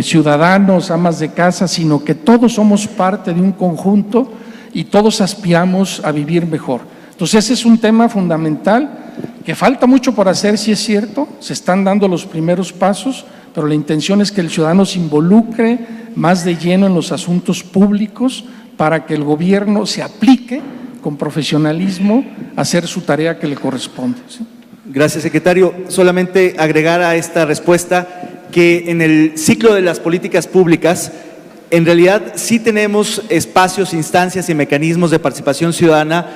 ciudadanos, amas de casa, sino que todos somos parte de un conjunto y todos aspiramos a vivir mejor. Entonces ese es un tema fundamental, que falta mucho por hacer, sí es cierto, se están dando los primeros pasos, pero la intención es que el ciudadano se involucre más de lleno en los asuntos públicos para que el gobierno se aplique con profesionalismo a hacer su tarea que le corresponde, ¿sí? Gracias, secretario. Solamente agregar a esta respuesta que en el ciclo de las políticas públicas, en realidad sí tenemos espacios, instancias y mecanismos de participación ciudadana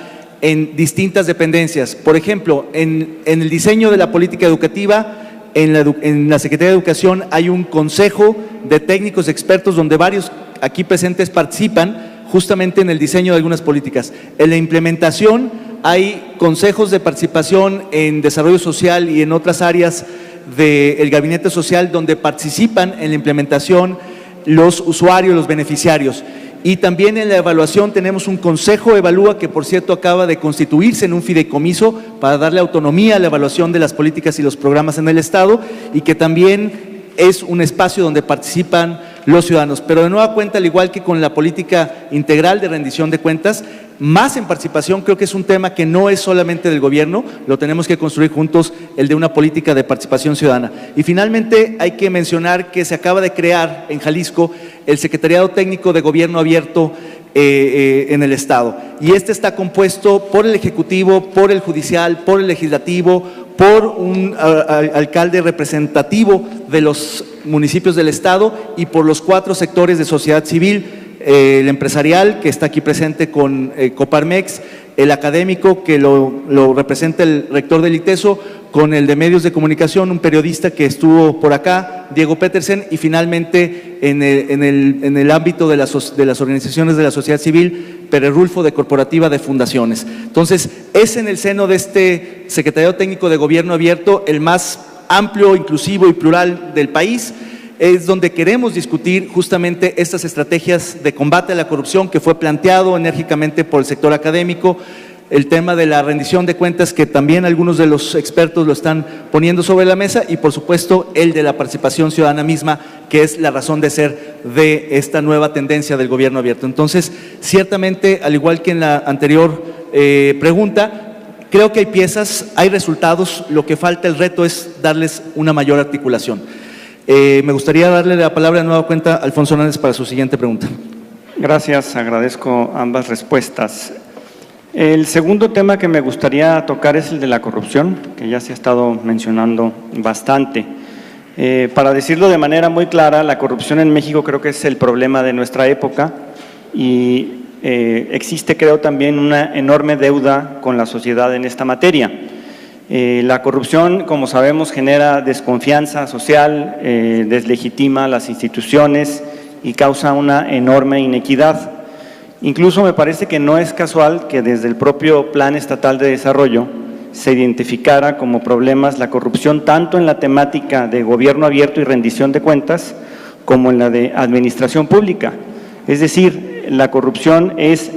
en distintas dependencias. Por ejemplo, en el diseño de la política educativa, en la Secretaría de Educación hay un consejo de técnicos expertos donde varios aquí presentes participan justamente en el diseño de algunas políticas. En la implementación hay consejos de participación en desarrollo social y en otras áreas del gabinete social donde participan en la implementación los usuarios, los beneficiarios. Y también en la evaluación tenemos un consejo evalúa que, por cierto, acaba de constituirse en un fideicomiso para darle autonomía a la evaluación de las políticas y los programas en el Estado, y que también es un espacio donde participan los ciudadanos. Pero de nueva cuenta, al igual que con la política integral de rendición de cuentas, más en participación, creo que es un tema que no es solamente del gobierno, lo tenemos que construir juntos, el de una política de participación ciudadana. Y finalmente hay que mencionar que se acaba de crear en Jalisco el Secretariado Técnico de Gobierno Abierto en el Estado. Y este está compuesto por el Ejecutivo, por el Judicial, por el Legislativo, por un alcalde representativo de los municipios del Estado y por los 4 sectores de sociedad civil, el empresarial, que está aquí presente con Coparmex, el académico, que lo representa el rector del ITESO, con el de medios de comunicación, un periodista que estuvo por acá, Diego Petersen, y finalmente en el ámbito de las organizaciones de la sociedad civil, Pérez Rulfo, de Corporativa de Fundaciones. Entonces, es en el seno de este Secretariado Técnico de Gobierno Abierto el más amplio, inclusivo y plural del país. Es donde queremos discutir justamente estas estrategias de combate a la corrupción que fue planteado enérgicamente por el sector académico, el tema de la rendición de cuentas que también algunos de los expertos lo están poniendo sobre la mesa, y por supuesto el de la participación ciudadana misma, que es la razón de ser de esta nueva tendencia del gobierno abierto. Entonces, ciertamente, al igual que en la anterior pregunta, creo que hay piezas, hay resultados, lo que falta, el reto es darles una mayor articulación. Me gustaría darle la palabra de nueva cuenta a Alfonso Hernández para su siguiente pregunta. Gracias, agradezco ambas respuestas. El segundo tema que me gustaría tocar es el de la corrupción, que ya se ha estado mencionando bastante. Para decirlo de manera muy clara, la corrupción en México creo que es el problema de nuestra época y existe, creo, también una enorme deuda con la sociedad en esta materia. La corrupción, como sabemos, genera desconfianza social, deslegitima las instituciones y causa una enorme inequidad. Incluso me parece que no es casual que desde el propio Plan Estatal de Desarrollo se identificara como problemas la corrupción tanto en la temática de gobierno abierto y rendición de cuentas como en la de administración pública. Es decir, la corrupción es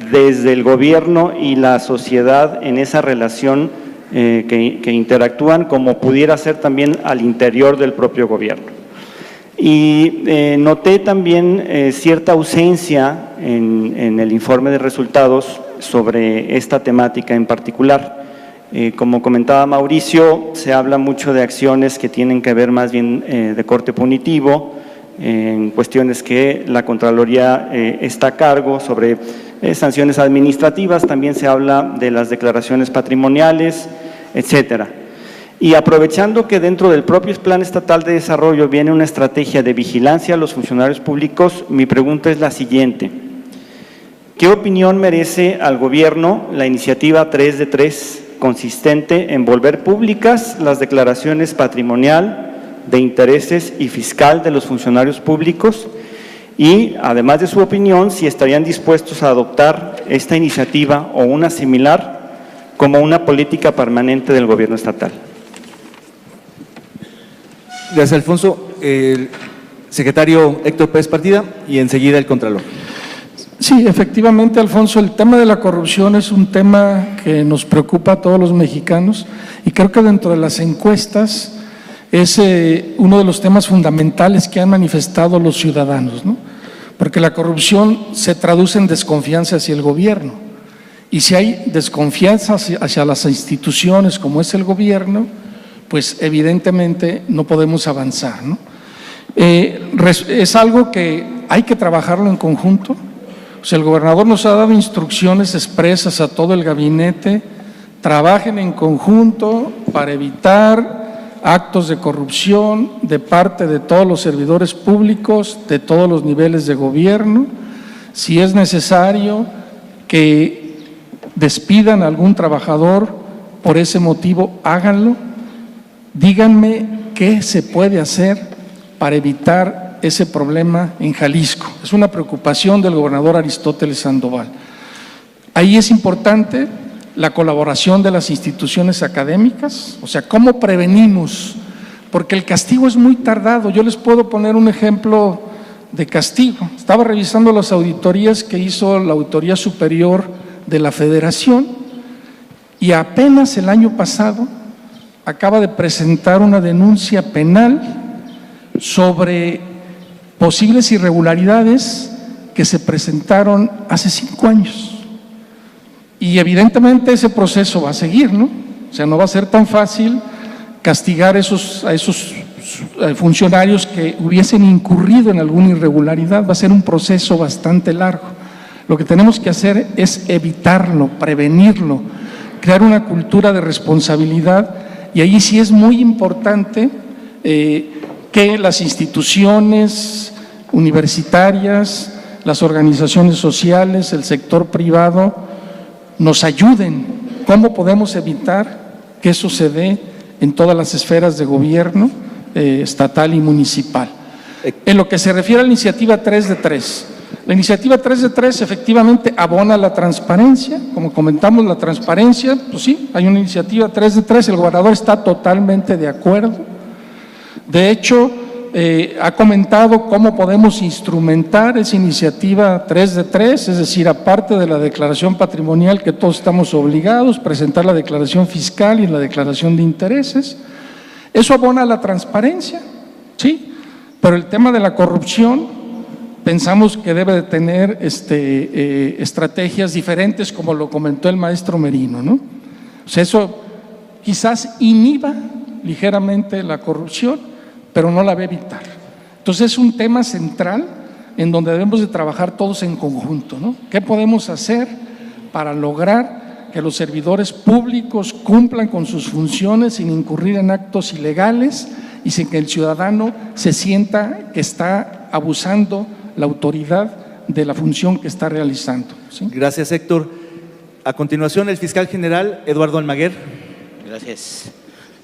desde el gobierno y la sociedad en esa relación que interactúan, como pudiera ser también al interior del propio gobierno. Y noté también cierta ausencia en el informe de resultados sobre esta temática en particular. Como comentaba Mauricio, se habla mucho de acciones que tienen que ver más bien de corte punitivo, en cuestiones que la Contraloría está a cargo, sobre sanciones administrativas, también se habla de las declaraciones patrimoniales, etcétera. Y aprovechando que dentro del propio Plan Estatal de Desarrollo viene una estrategia de vigilancia a los funcionarios públicos, mi pregunta es la siguiente: ¿qué opinión merece al gobierno la iniciativa 3 de 3, consistente en volver públicas las declaraciones patrimonial, de intereses y fiscal de los funcionarios públicos? Y, además de su opinión, si estarían dispuestos a adoptar esta iniciativa o una similar como una política permanente del gobierno estatal. Gracias, Alfonso. El secretario Héctor Pérez Partida y enseguida el Contralor. Sí, efectivamente, Alfonso, el tema de la corrupción es un tema que nos preocupa a todos los mexicanos y creo que dentro de las encuestas es uno de los temas fundamentales que han manifestado los ciudadanos, ¿no? Porque la corrupción se traduce en desconfianza hacia el gobierno, y si hay desconfianza hacia las instituciones como es el gobierno, pues evidentemente no podemos avanzar, ¿no? Es algo que hay que trabajarlo en conjunto. O sea, el gobernador nos ha dado instrucciones expresas a todo el gabinete: trabajen en conjunto para evitar actos de corrupción de parte de todos los servidores públicos, de todos los niveles de gobierno. Si es necesario que despidan a algún trabajador por ese motivo, háganlo. Díganme qué se puede hacer para evitar ese problema en Jalisco. Es una preocupación del gobernador Aristóteles Sandoval. Ahí es importante la colaboración de las instituciones académicas, o sea, ¿cómo prevenimos? Porque el castigo es muy tardado. Yo les puedo poner un ejemplo de castigo. Estaba revisando las auditorías que hizo la Auditoría Superior de la Federación y apenas el año pasado acaba de presentar una denuncia penal sobre posibles irregularidades que se presentaron hace 5 años. Y evidentemente ese proceso va a seguir, ¿no? O sea, no va a ser tan fácil castigar a esos funcionarios que hubiesen incurrido en alguna irregularidad. Va a ser un proceso bastante largo. Lo que tenemos que hacer es evitarlo, prevenirlo, crear una cultura de responsabilidad, y ahí sí es muy importante que las instituciones universitarias, las organizaciones sociales, el sector privado nos ayuden. ¿Cómo podemos evitar que eso se dé en todas las esferas de gobierno, estatal y municipal? En lo que se refiere a la iniciativa 3 de 3, la iniciativa 3 de 3 efectivamente abona la transparencia. Como comentamos, la transparencia, pues sí, hay una iniciativa 3 de 3, el gobernador está totalmente de acuerdo. De hecho, ha comentado cómo podemos instrumentar esa iniciativa 3 de 3, es decir, aparte de la declaración patrimonial que todos estamos obligados, presentar la declaración fiscal y la declaración de intereses. Eso abona la transparencia, ¿sí? Pero el tema de la corrupción pensamos que debe de tener estrategias diferentes, como lo comentó el maestro Merino, ¿no? O sea, eso quizás inhiba ligeramente la corrupción, pero no la va a evitar. Entonces es un tema central en donde debemos de trabajar todos en conjunto, ¿no? ¿Qué podemos hacer para lograr que los servidores públicos cumplan con sus funciones sin incurrir en actos ilegales y sin que el ciudadano se sienta que está abusando la autoridad de la función que está realizando, ¿sí? Gracias, Héctor. A continuación, el fiscal general Eduardo Almaguer. Gracias.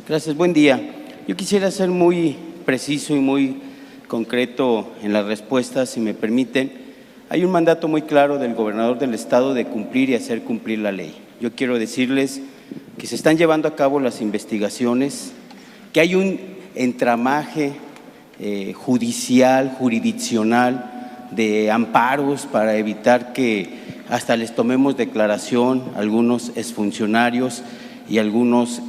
Gracias, buen día. Yo quisiera ser muy preciso y muy concreto en las respuestas, si me permiten. Hay un mandato muy claro del gobernador del estado de cumplir y hacer cumplir la ley. Yo quiero decirles que se están llevando a cabo las investigaciones, que hay un entramaje judicial, jurisdiccional, de amparos para evitar que hasta les tomemos declaración a algunos exfuncionarios y algunos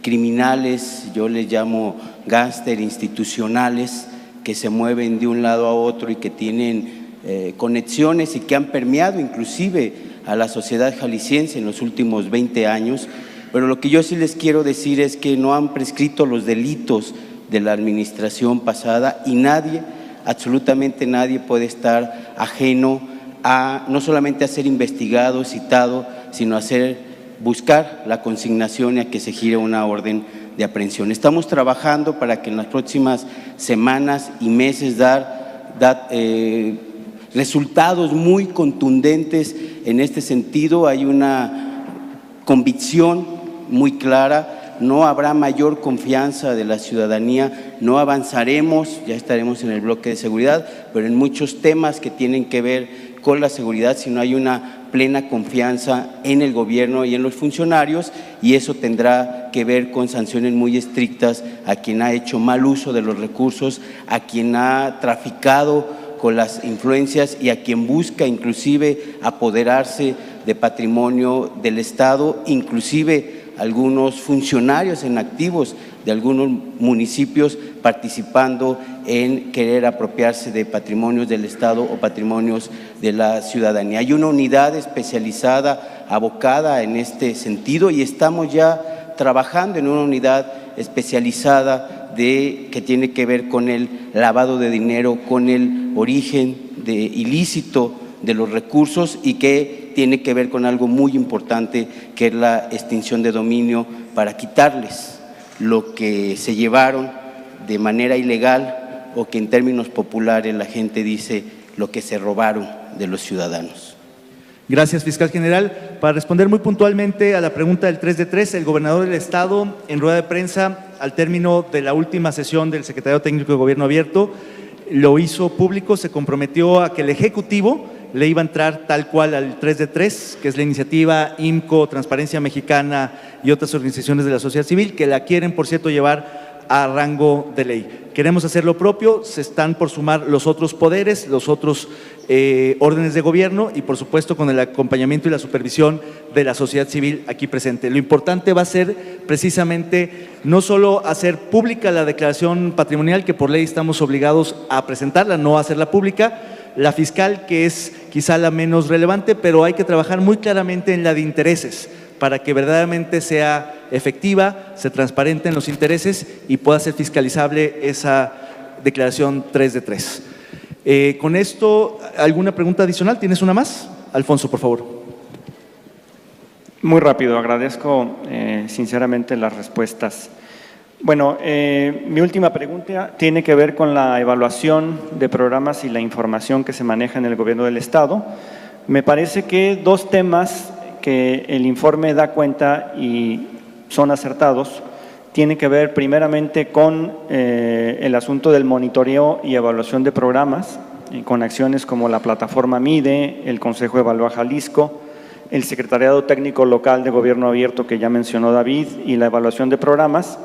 criminales, yo les llamo gángster institucionales, que se mueven de un lado a otro y que tienen conexiones y que han permeado inclusive a la sociedad jalisciense en los últimos 20 años. Pero lo que yo sí les quiero decir es que no han prescrito los delitos de la administración pasada y nadie, absolutamente nadie puede estar ajeno a no solamente a ser investigado, citado, sino a buscar la consignación y a que se gire una orden de aprehensión. Estamos trabajando para que en las próximas semanas y meses dar resultados muy contundentes en este sentido. Hay una convicción muy clara, no habrá mayor confianza de la ciudadanía, no avanzaremos, ya estaremos en el bloque de seguridad, pero en muchos temas que tienen que ver con la seguridad, si no hay una plena confianza en el gobierno y en los funcionarios, y eso tendrá que ver con sanciones muy estrictas a quien ha hecho mal uso de los recursos, a quien ha traficado con las influencias y a quien busca inclusive apoderarse de patrimonio del Estado, inclusive algunos funcionarios en activos de algunos municipios participando en querer apropiarse de patrimonios del Estado o patrimonios de la ciudadanía. Hay una unidad especializada abocada en este sentido y estamos ya trabajando en una unidad especializada que tiene que ver con el lavado de dinero, con el origen ilícito de los recursos y que tiene que ver con algo muy importante que es la extinción de dominio para quitarles lo que se llevaron de manera ilegal o que en términos populares la gente dice lo que se robaron de los ciudadanos. Gracias, fiscal general. Para responder muy puntualmente a la pregunta del 3 de 3, el gobernador del Estado, en rueda de prensa, al término de la última sesión del Secretariado Técnico de Gobierno Abierto, lo hizo público, se comprometió a que el Ejecutivo le iba a entrar tal cual al 3 de 3, que es la iniciativa IMCO, Transparencia Mexicana y otras organizaciones de la sociedad civil, que la quieren, por cierto, llevar a rango de ley. Queremos hacer lo propio, se están por sumar los otros poderes, los otros órdenes de gobierno y por supuesto con el acompañamiento y la supervisión de la sociedad civil aquí presente. Lo importante va a ser precisamente no solo hacer pública la declaración patrimonial, que por ley estamos obligados a presentarla, no a hacerla pública, la fiscal, que es quizá la menos relevante, pero hay que trabajar muy claramente en la de intereses para que verdaderamente sea efectiva, se transparenten los intereses y pueda ser fiscalizable esa declaración 3 de 3. Con esto, ¿alguna pregunta adicional? ¿Tienes una más? Alfonso, por favor. Muy rápido, agradezco sinceramente las respuestas. Bueno, mi última pregunta tiene que ver con la evaluación de programas y la información que se maneja en el Gobierno del Estado. Me parece que dos temas que el informe da cuenta y son acertados tienen que ver primeramente con el asunto del monitoreo y evaluación de programas, con acciones como la plataforma MIDE, el Consejo Evalúa Jalisco, el Secretariado Técnico Local de Gobierno Abierto que ya mencionó David y la evaluación de programas.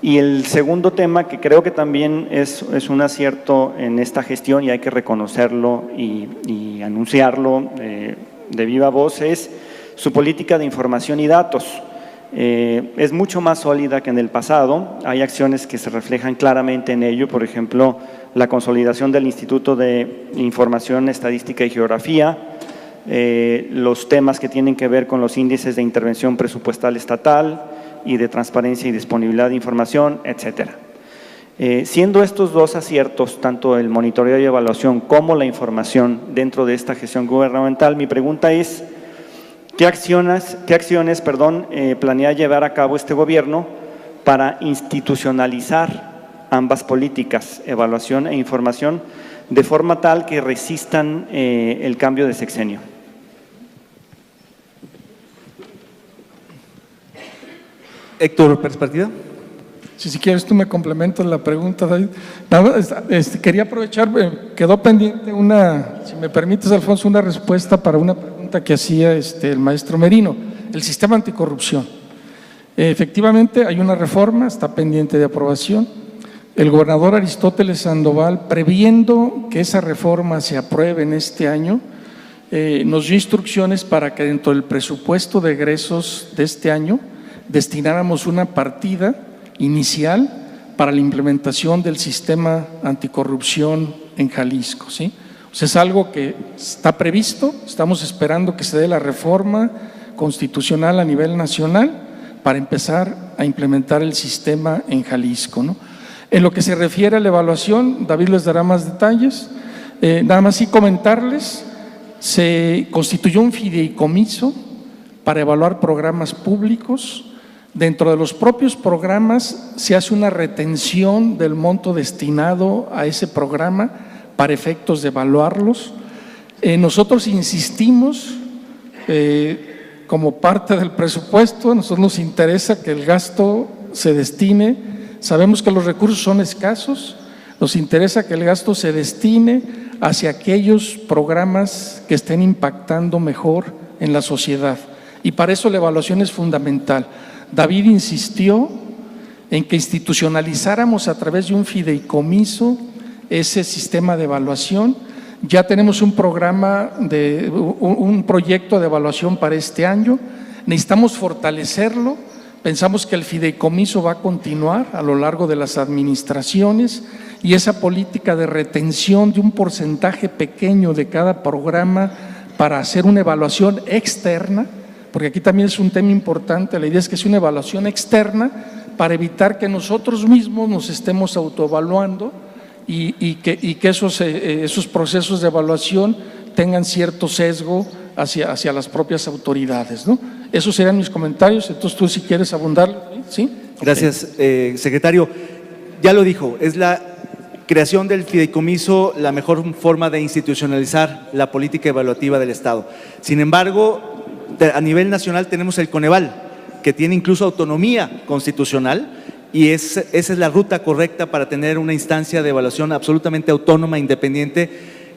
Y el segundo tema, que creo que también es un acierto en esta gestión y hay que reconocerlo y anunciarlo de viva voz, es su política de información y datos. Es mucho más sólida que en el pasado, hay acciones que se reflejan claramente en ello, por ejemplo, la consolidación del Instituto de Información, Estadística y Geografía, los temas que tienen que ver con los índices de intervención presupuestal estatal y de transparencia y disponibilidad de información, etcétera. Siendo estos dos aciertos, tanto el monitoreo y evaluación como la información dentro de esta gestión gubernamental, mi pregunta es, ¿qué acciones planea llevar a cabo este gobierno para institucionalizar ambas políticas, evaluación e información, de forma tal que resistan el cambio de sexenio? Héctor Pérez Partida. Si quieres tú me complementas la pregunta, David. Nada más, quería aprovechar, quedó pendiente si me permites, Alfonso, una respuesta para una pregunta que hacía el maestro Merino, el sistema anticorrupción. Efectivamente hay una reforma, está pendiente de aprobación. El gobernador Aristóteles Sandoval, previendo que esa reforma se apruebe en este año, nos dio instrucciones para que dentro del presupuesto de egresos de este año destináramos una partida inicial para la implementación del sistema anticorrupción en Jalisco, ¿sí? O sea, es algo que está previsto, estamos esperando que se dé la reforma constitucional a nivel nacional para empezar a implementar el sistema en Jalisco, ¿no? En lo que se refiere a la evaluación, David les dará más detalles, nada más sí comentarles, se constituyó un fideicomiso para evaluar programas públicos. Dentro de los propios programas se hace una retención del monto destinado a ese programa para efectos de evaluarlos. Nosotros insistimos, como parte del presupuesto, a nosotros nos interesa que el gasto se destine, sabemos que los recursos son escasos, nos interesa que el gasto se destine hacia aquellos programas que estén impactando mejor en la sociedad y para eso la evaluación es fundamental. David insistió en que institucionalizáramos a través de un fideicomiso ese sistema de evaluación. Ya tenemos un proyecto de evaluación para este año, necesitamos fortalecerlo, pensamos que el fideicomiso va a continuar a lo largo de las administraciones y esa política de retención de un porcentaje pequeño de cada programa para hacer una evaluación externa, porque aquí también es un tema importante, la idea es que sea una evaluación externa para evitar que nosotros mismos nos estemos autoevaluando y que esos procesos de evaluación tengan cierto sesgo hacia las propias autoridades, ¿no? Esos serían mis comentarios, entonces tú si quieres abundar, ¿sí? Gracias, secretario. Ya lo dijo, es la creación del fideicomiso la mejor forma de institucionalizar la política evaluativa del Estado. Sin embargo, a nivel nacional tenemos el Coneval, que tiene incluso autonomía constitucional, y esa es la ruta correcta para tener una instancia de evaluación absolutamente autónoma, independiente,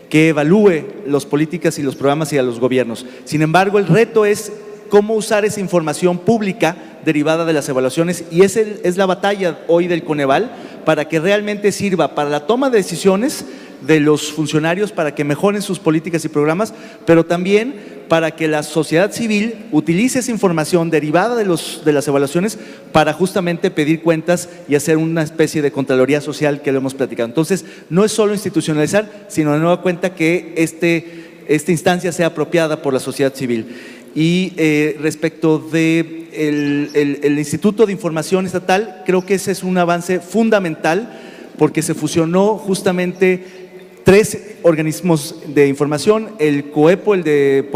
que evalúe las políticas y los programas y a los gobiernos. Sin embargo, el reto es cómo usar esa información pública derivada de las evaluaciones, y es la batalla hoy del Coneval para que realmente sirva para la toma de decisiones de los funcionarios, para que mejoren sus políticas y programas, pero también para que la sociedad civil utilice esa información derivada de las evaluaciones para justamente pedir cuentas y hacer una especie de contraloría social que lo hemos platicado. Entonces, no es solo institucionalizar, sino de nueva cuenta que esta instancia sea apropiada por la sociedad civil. Y respecto de el Instituto de Información Estatal, creo que ese es un avance fundamental porque se fusionó justamente 3 organismos de información, el COEPO, el de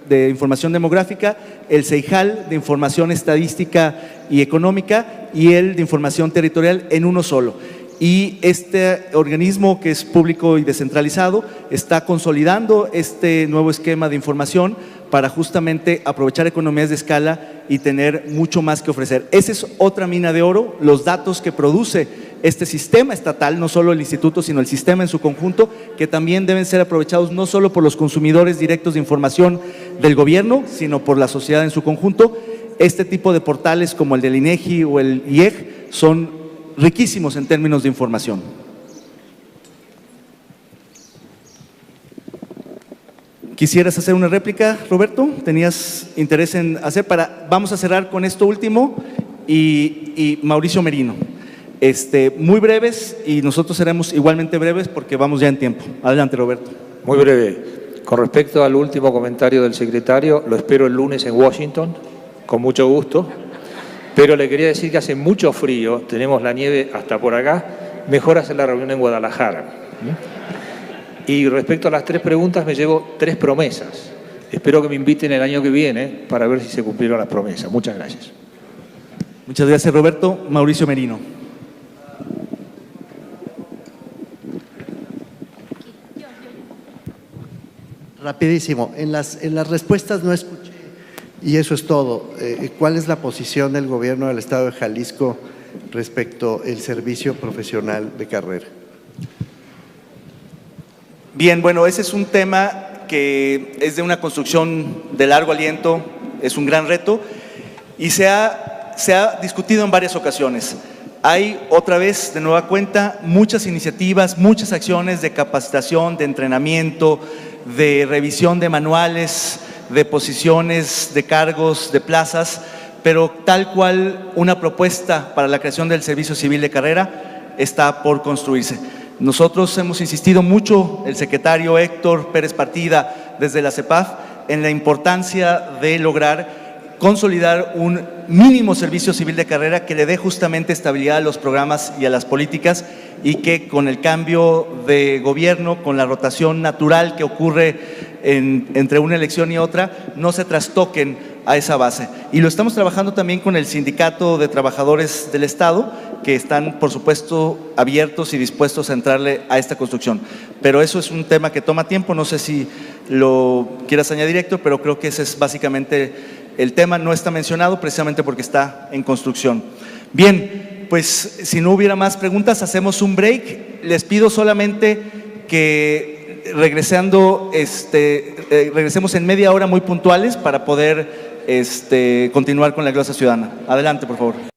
de Información Demográfica, el CEIJAL de Información Estadística y Económica y el de Información Territorial en uno solo. Y este organismo, que es público y descentralizado, está consolidando este nuevo esquema de información para justamente aprovechar economías de escala y tener mucho más que ofrecer. Esa es otra mina de oro, los datos que produce este sistema estatal, no solo el instituto, sino el sistema en su conjunto, que también deben ser aprovechados no solo por los consumidores directos de información del gobierno, sino por la sociedad en su conjunto. Este tipo de portales como el del INEGI o el IEG son riquísimos en términos de información. ¿Quisieras hacer una réplica, Roberto? ¿Tenías interés en hacer? Vamos a cerrar con esto último y Mauricio Merino. Muy breves, y nosotros seremos igualmente breves porque vamos ya en tiempo. Adelante, Roberto. Muy breve. Con respecto al último comentario del secretario, lo espero el lunes en Washington, con mucho gusto. Pero le quería decir que hace mucho frío, tenemos la nieve hasta por acá, mejor hacer la reunión en Guadalajara. Y respecto a las 3 preguntas, me llevo 3 promesas. Espero que me inviten el año que viene para ver si se cumplieron las promesas. Muchas gracias. Muchas gracias, Roberto. Mauricio Merino. Rapidísimo, en las respuestas no escuché, y eso es todo. ¿Cuál es la posición del gobierno del Estado de Jalisco respecto al servicio profesional de carrera? Bien, bueno, ese es un tema que es de una construcción de largo aliento, es un gran reto y se ha discutido en varias ocasiones. Hay otra vez, de nueva cuenta, muchas iniciativas, muchas acciones de capacitación, de entrenamiento, de revisión de manuales, de posiciones, de cargos, de plazas, pero tal cual una propuesta para la creación del servicio civil de carrera está por construirse. Nosotros hemos insistido mucho, el secretario Héctor Pérez Partida, desde la CEPAF, en la importancia de lograr consolidar un mínimo servicio civil de carrera que le dé justamente estabilidad a los programas y a las políticas, y que con el cambio de gobierno, con la rotación natural que ocurre entre una elección y otra, no se trastoquen a esa base. Y lo estamos trabajando también con el Sindicato de Trabajadores del Estado, que están, por supuesto, abiertos y dispuestos a entrarle a esta construcción. Pero eso es un tema que toma tiempo, no sé si lo quieras añadir, Héctor, pero creo que ese es básicamente el tema. No está mencionado precisamente porque está en construcción. Bien, pues si no hubiera más preguntas, hacemos un break. Les pido solamente que regresemos en media hora muy puntuales para poder continuar con la glosa ciudadana. Adelante, por favor.